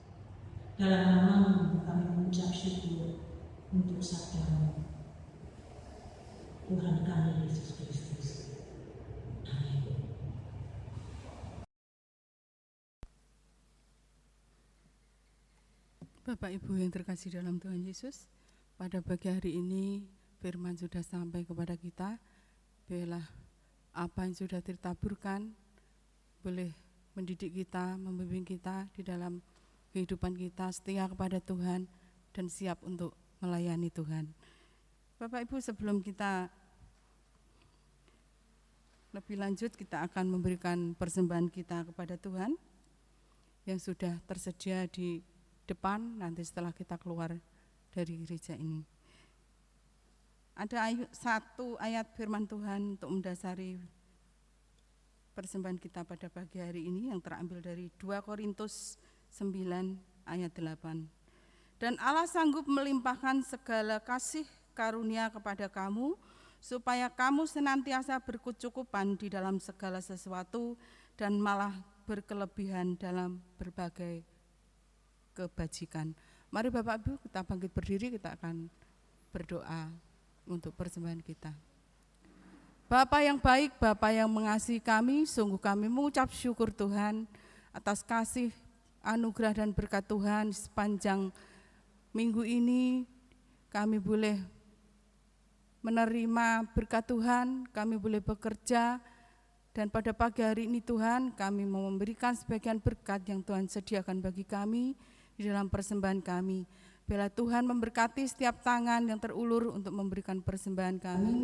Dalam nama-Mu kami mengucap syukur untuk sabda-Mu, Tuhan kami Yesus Kristus. Amin. Bapak Ibu yang terkasih dalam Tuhan Yesus, pada pagi hari ini firman sudah sampai kepada kita. Biarlah apa yang sudah ditaburkan boleh mendidik kita, membimbing kita di dalam kehidupan kita, setia kepada Tuhan dan siap untuk melayani Tuhan. Bapak Ibu, sebelum kita lebih lanjut, kita akan memberikan persembahan kita kepada Tuhan yang sudah tersedia di depan nanti setelah kita keluar dari gereja ini. Ada satu ayat firman Tuhan untuk mendasari persembahan kita pada pagi hari ini yang terambil dari 2 Korintus 9 ayat 8. Dan Allah sanggup melimpahkan segala kasih karunia kepada kamu, supaya kamu senantiasa berkecukupan di dalam segala sesuatu dan malah berkelebihan dalam berbagai kebajikan. Mari Bapak Ibu kita bangkit berdiri, kita akan berdoa untuk persembahan kita. Bapa yang baik, Bapa yang mengasihi kami, sungguh kami mengucap syukur Tuhan atas kasih, anugerah dan berkat Tuhan sepanjang minggu ini. Kami boleh menerima berkat Tuhan, kami boleh bekerja, dan pada pagi hari ini Tuhan, kami mau memberikan sebagian berkat yang Tuhan sediakan bagi kami di dalam persembahan kami. Biarlah Tuhan memberkati setiap tangan yang terulur untuk memberikan persembahan kami.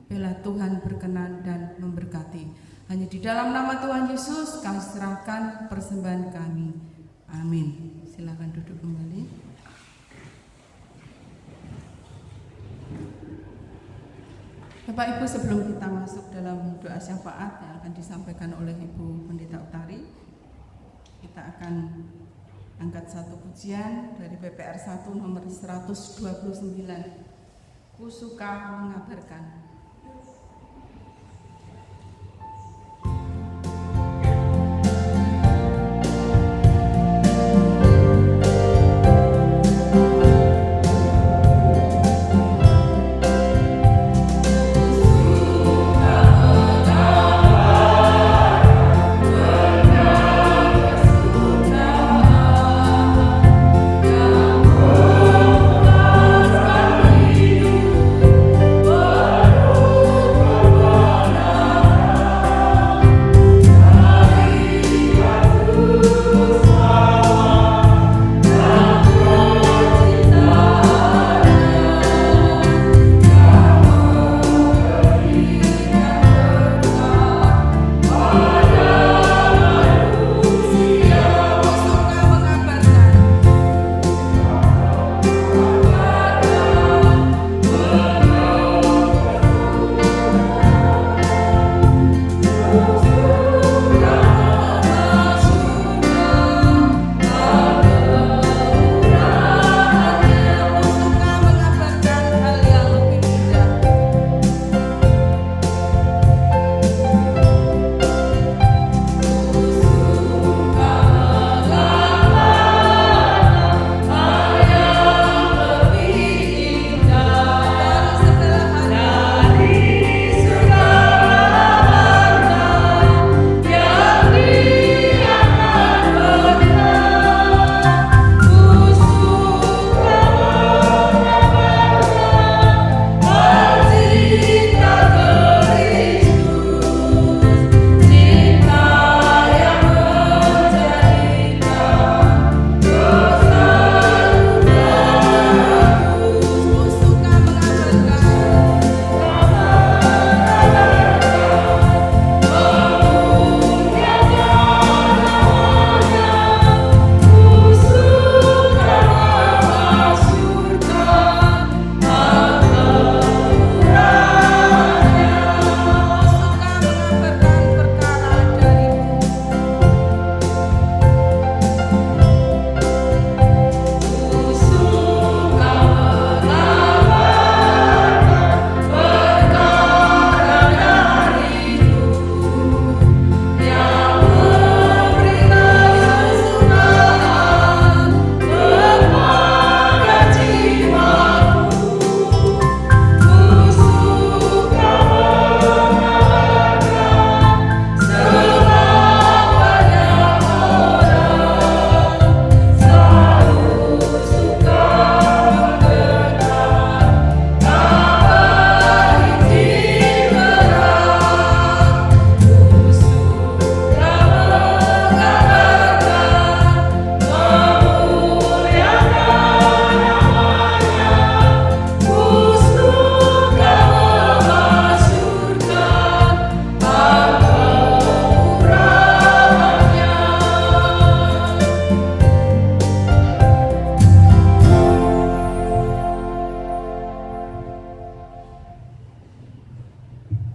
Biarlah Tuhan berkenan dan memberkati. Hanya di dalam nama Tuhan Yesus kami serahkan persembahan kami. Amin. Silakan duduk kembali. Bapak Ibu, sebelum kita masuk dalam doa syafaat yang akan disampaikan oleh Ibu Pendeta Utari, kita akan angkat satu pujian dari PPR 1 nomor 129. Ku suka mengabarkan.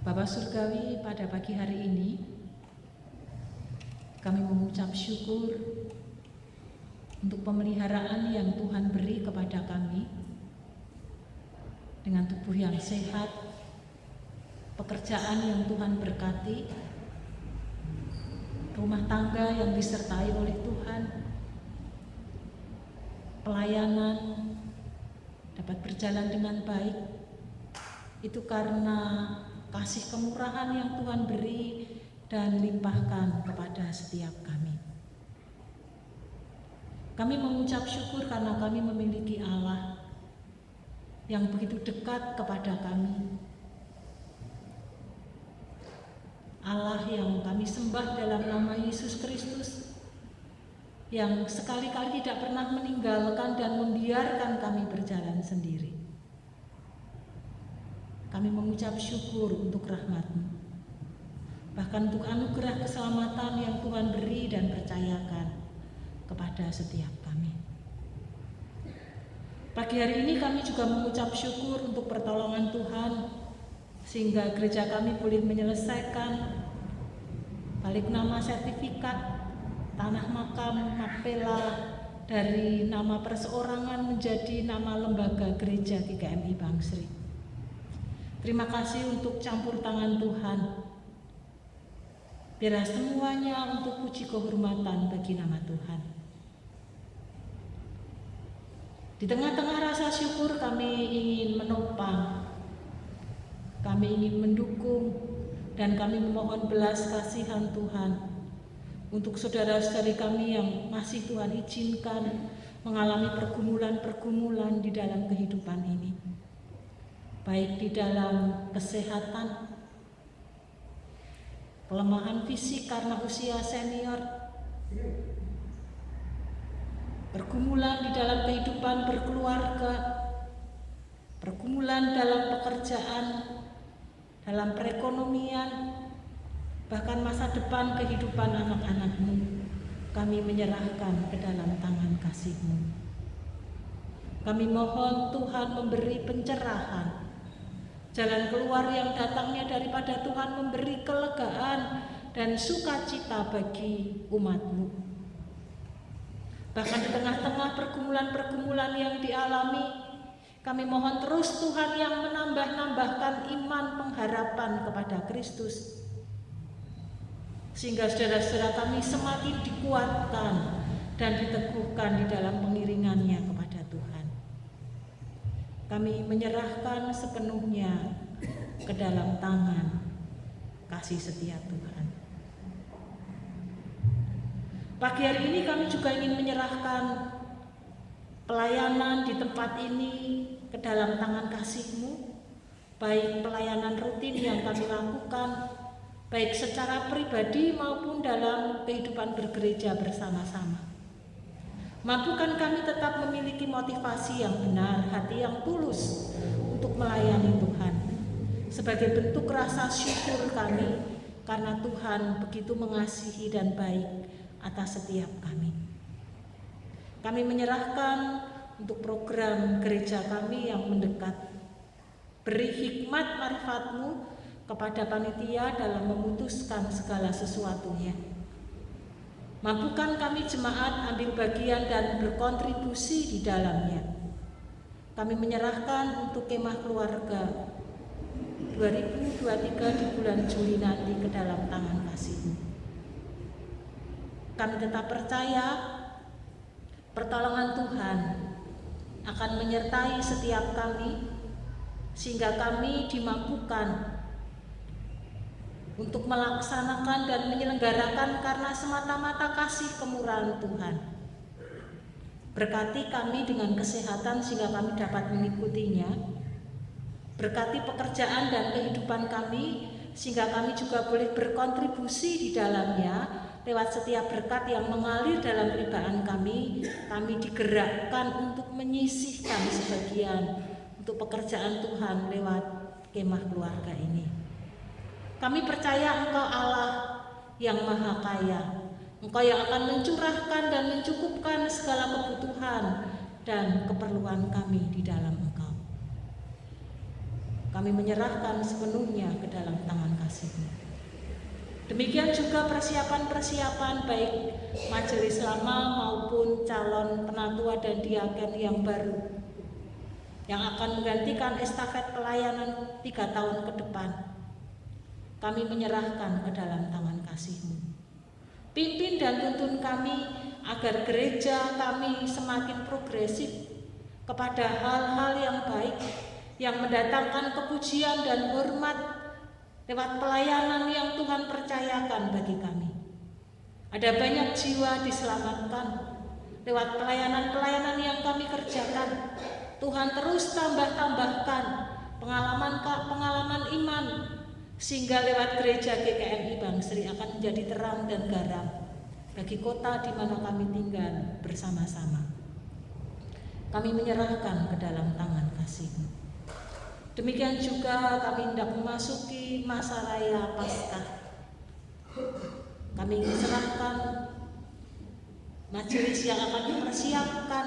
Bapa Surgawi, pada pagi hari ini kami mengucap syukur untuk pemeliharaan yang Tuhan beri kepada kami dengan tubuh yang sehat, pekerjaan yang Tuhan berkati, rumah tangga yang disertai oleh Tuhan, pelayanan dapat berjalan dengan baik. Itu karena kasih kemurahan yang Tuhan beri dan limpahkan kepada setiap kami. Kami mengucap syukur karena kami memiliki Allah yang begitu dekat kepada kami, Allah yang kami sembah dalam nama Yesus Kristus, yang sekali-kali tidak pernah meninggalkan dan membiarkan kami berjalan sendiri. Kami mengucap syukur untuk rahmat-Mu, bahkan untuk anugerah keselamatan yang Tuhan beri dan percayakan kepada setiap kami. Pagi hari ini kami juga mengucap syukur untuk pertolongan Tuhan, sehingga gereja kami boleh menyelesaikan balik nama sertifikat tanah makam Mapela dari nama perseorangan menjadi nama lembaga gereja GKMI Bangsri. Terima kasih untuk campur tangan Tuhan. Biarlah semuanya untuk puji kehormatan bagi nama Tuhan. Di tengah-tengah rasa syukur kami ingin menopang, kami ingin mendukung, dan kami memohon belas kasihan Tuhan untuk saudara-saudari kami yang masih Tuhan izinkan mengalami pergumulan-pergumulan di dalam kehidupan ini, baik di dalam kesehatan, kelemahan fisik karena usia senior, pergumulan di dalam kehidupan berkeluarga, pergumulan dalam pekerjaan, dalam perekonomian, bahkan masa depan kehidupan anak-anak-Mu. Kami menyerahkan ke dalam tangan kasih-Mu. Kami mohon Tuhan memberi pencerahan, jalan keluar yang datangnya daripada Tuhan memberi kelegaan dan sukacita bagi umat-Mu. Bahkan di tengah-tengah pergumulan-pergumulan yang dialami, kami mohon terus Tuhan yang menambah-nambahkan iman pengharapan kepada Kristus, sehingga saudara-saudara kami semakin dikuatkan dan diteguhkan di dalam pengiringannya kepada Tuhan. Kami menyerahkan sepenuhnya ke dalam tangan kasih setia Tuhan. Pagi hari ini kami juga ingin menyerahkan pelayanan di tempat ini ke dalam tangan kasih-Mu, baik pelayanan rutin yang kami lakukan, baik secara pribadi maupun dalam kehidupan bergereja bersama-sama. Mampukan kami tetap memiliki motivasi yang benar, hati yang tulus untuk melayani Tuhan, sebagai bentuk rasa syukur kami karena Tuhan begitu mengasihi dan baik atas setiap kami. Kami menyerahkan untuk program gereja kami yang mendekat. Beri hikmat marifat-Mu kepada panitia dalam memutuskan segala sesuatunya. Mampukan kami jemaat ambil bagian dan berkontribusi di dalamnya. Kami menyerahkan untuk kemah keluarga 2023 di bulan Juli nanti ke dalam tangan kasih-Mu. Kami tetap percaya pertolongan Tuhan akan menyertai setiap kami, sehingga kami dimampukan untuk melaksanakan dan menyelenggarakan karena semata-mata kasih kemurahan Tuhan. Berkati kami dengan kesehatan sehingga kami dapat mengikutinya. Berkati pekerjaan dan kehidupan kami sehingga kami juga boleh berkontribusi di dalamnya. Lewat setiap berkat yang mengalir dalam peribadahan kami digerakkan untuk menyisihkan sebagian untuk pekerjaan Tuhan lewat kemah keluarga ini. Kami percaya Engkau Allah yang Maha Kaya, Engkau yang akan mencurahkan dan mencukupkan segala kebutuhan dan keperluan kami di dalam Engkau. Kami menyerahkan sepenuhnya ke dalam tangan kasih-Mu. Demikian juga persiapan-persiapan baik majelis lama maupun calon penatua dan diaken yang baru yang akan menggantikan estafet pelayanan 3 tahun ke depan. Kami menyerahkan ke dalam tangan kasih-Mu. Pimpin dan tuntun kami agar gereja kami semakin progresif kepada hal-hal yang baik, yang mendatangkan kepujian dan hormat lewat pelayanan yang Tuhan percayakan bagi kami. Ada banyak jiwa diselamatkan lewat pelayanan-pelayanan yang kami kerjakan. Tuhan terus tambah-tambahkan pengalaman iman sehingga lewat gereja GKMI Bangsri akan menjadi terang dan garam bagi kota di mana kami tinggal bersama-sama. Kami menyerahkan ke dalam tangan kasih-Mu. Demikian juga kami hendak memasuki masa raya Paskah. Kami serahkan majelis yang akan mempersiapkan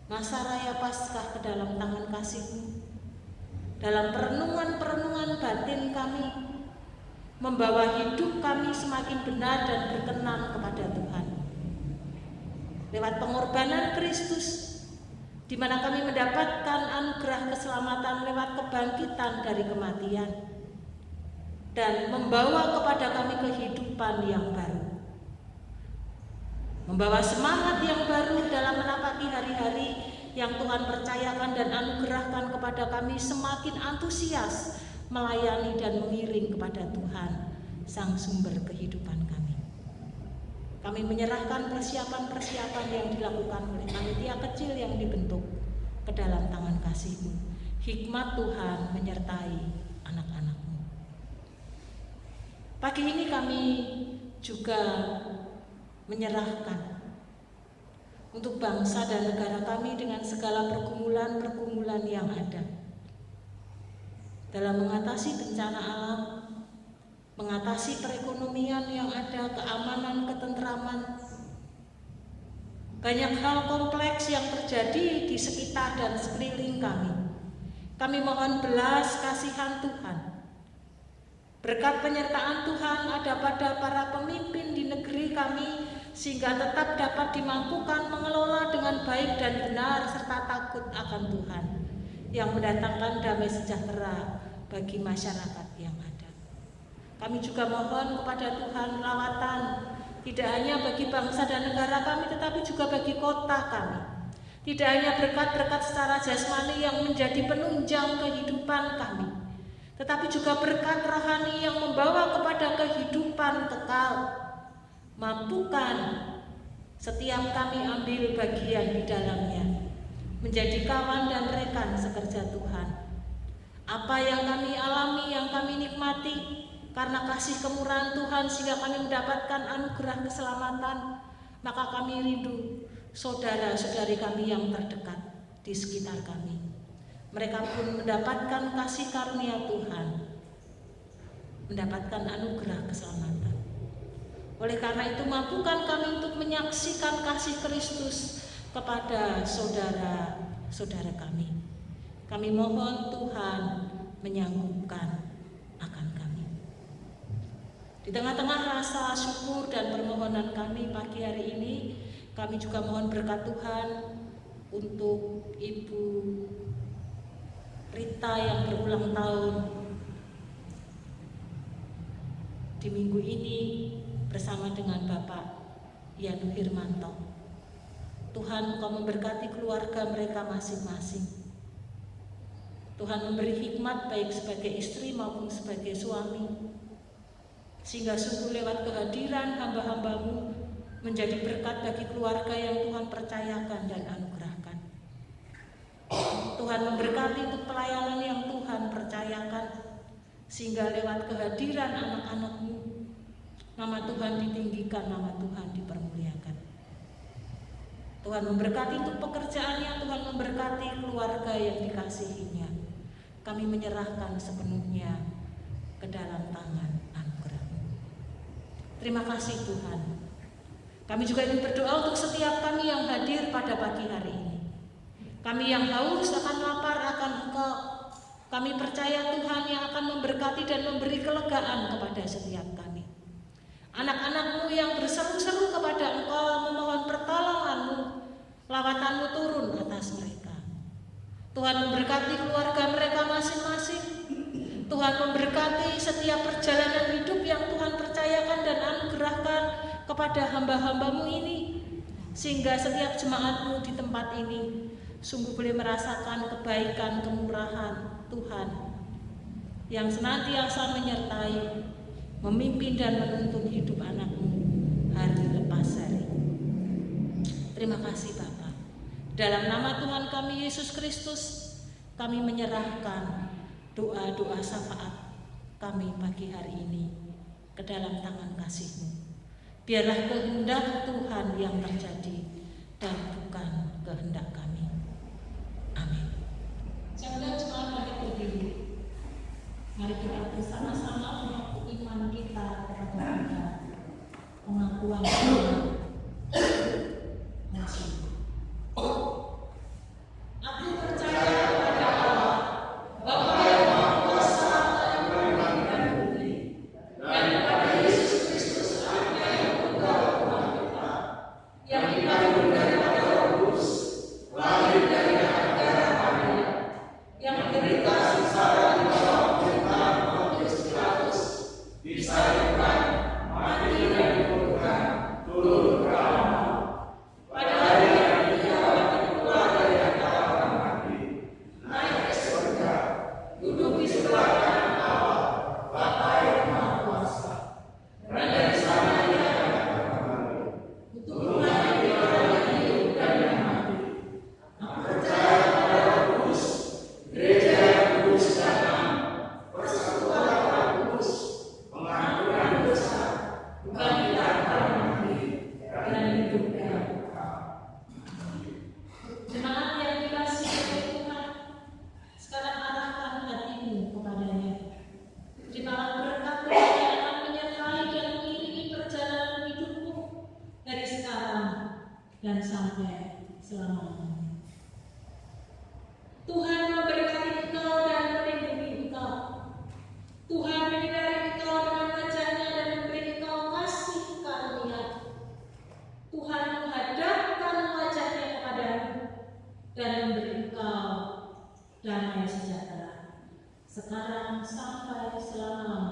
masa raya Paskah ke dalam tangan kasih-Mu. Dalam perenungan-perenungan batin kami, membawa hidup kami semakin benar dan berkenan kepada Tuhan. Lewat pengorbanan Kristus, di mana kami mendapatkan anugerah keselamatan lewat kebangkitan dari kematian, dan membawa kepada kami kehidupan yang baru. Membawa semangat yang baru dalam menapaki hari-hari yang Tuhan percayakan dan anugerahkan kepada kami, semakin antusias melayani dan mengiring kepada Tuhan, Sang Sumber kehidupan kami. Kami menyerahkan persiapan-persiapan yang dilakukan oleh panitia kecil yang dibentuk ke dalam tangan kasih-Mu. Hikmat Tuhan menyertai anak-anak-Mu. Pagi ini kami juga menyerahkan untuk bangsa dan negara kami dengan segala pergumulan-pergumulan yang ada dalam mengatasi bencana alam, mengatasi perekonomian yang ada, keamanan, ketentraman. Banyak hal kompleks yang terjadi di sekitar dan sekeliling kami. Kami mohon belas kasihan Tuhan. Berkat penyertaan Tuhan ada pada para pemimpin di negeri kami, sehingga tetap dapat dimampukan mengelola dengan baik dan benar serta takut akan Tuhan, yang mendatangkan damai sejahtera bagi masyarakat yang ada. Kami juga mohon kepada Tuhan lawatan, tidak hanya bagi bangsa dan negara kami, tetapi juga bagi kota kami. Tidak hanya berkat-berkat secara jasmani yang menjadi penunjang kehidupan kami, tetapi juga berkat rohani yang membawa kepada kehidupan kekal. Mampukan setiap kami ambil bagian di dalamnya, menjadi kawan dan rekan sekerja Tuhan. Apa yang kami alami, yang kami nikmati, karena kasih kemurahan Tuhan sehingga kami mendapatkan anugerah keselamatan, maka kami rindu saudara-saudari kami yang terdekat di sekitar kami. Mereka pun mendapatkan kasih karunia Tuhan, mendapatkan anugerah keselamatan. Oleh karena itu, mampukan kami untuk menyaksikan kasih Kristus kepada saudara-saudara kami. Kami mohon Tuhan menyanggupkan akan kami. Di tengah-tengah rasa syukur dan permohonan kami pagi hari ini, kami juga mohon berkat Tuhan untuk Ibu Rita yang berulang tahun di minggu ini bersama dengan Bapak Yanu Hirmanto. Tuhan, Engkau memberkati keluarga mereka masing-masing. Tuhan memberi hikmat baik sebagai istri maupun sebagai suami, sehingga sungguh lewat kehadiran hamba-hamba-Mu menjadi berkat bagi keluarga yang Tuhan percayakan dan anugerahkan. Tuhan memberkati untuk pelayanan yang Tuhan percayakan, sehingga lewat kehadiran anak-anak-Mu, nama Tuhan ditinggikan, nama Tuhan dipermuliakan. Tuhan memberkati untuk pekerjaannya, Tuhan memberkati keluarga yang dikasihinya. Kami menyerahkan sepenuhnya ke dalam tangan anugerah-Mu. Terima kasih Tuhan. Kami juga ingin berdoa untuk setiap kami yang hadir pada pagi hari ini. Kami yang haus akan lapar akan Engkau. Kami percaya Tuhan yang akan memberkati dan memberi kelegaan kepada setiap kami. Anak-anak-Mu yang berseru-seru kepada Engkau memohon pertolongan-Mu, lawatan-Mu turun atas mereka. Tuhan memberkati keluarga mereka masing-masing. Tuhan memberkati setiap perjalanan hidup yang Tuhan percayakan dan anugerahkan kepada hamba-hamba-Mu ini, sehingga setiap jemaat-Mu di tempat ini sungguh boleh merasakan kebaikan, kemurahan Tuhan yang senantiasa menyertai, memimpin dan menuntun hidup anak-Mu hari lepas hari. Terima kasih Bapa. Dalam nama Tuhan kami Yesus Kristus, kami menyerahkan doa-doa syafaat kami pagi hari ini ke dalam tangan kasih-Mu. Biarlah kehendak Tuhan yang terjadi dan bukan kehendak kami. Amin. Jangan cuma bangkit berdiri. Mari kita bersama-sama mengaku iman kita kepada Tuhan. Pengakuan iman. Aku percaya kepada Allah, Bapa yang Maha Kuasa yang memberikan bumi, dan kepada Yesus Kristus Anaknya yang tunggal Tuhan kita, yang dikandung dari Roh Kudus, lahir dari darah Maria, yang menderita sengsara di bawah pemerintahan Pontius Pilatus, disalibkan, mati dan dikuburkan, turun ke alam maut. Pada hari yang ketiga bangkit keluar dari antara orang mati, naik ke surga, duduk di sebelah kanan Allah, Bapa yang Maha Kuasa. Dan dari sana Dia akan kembali untuk mengadili orang yang hidup dan yang mati. Aku percaya kepada Roh Kudus, Gereja yang kudus dan am, persekutuan orang kudus, pengampunan dosa, kebangkitan orang mati, dan hidup yang kekal. Jemaat yang dikasihi oleh Tuhan, sekarang arahkan hatimu kepadanya. Terimalah berkat Tuhan yang akan menyertai dan mengiringi perjalanan hidupmu dari sekarang dan sampai selama-lamanya. Tuhan memberkati engkau dan melindungi engkau. Tuhan menyinari engkau dengan wajah-Nya dan memberi engkau kasih karunia. Tuhan menghadapkan wajah-Nya kepadamu dan memberi engkau damai sejahtera sekarang sampai selama-lamanya.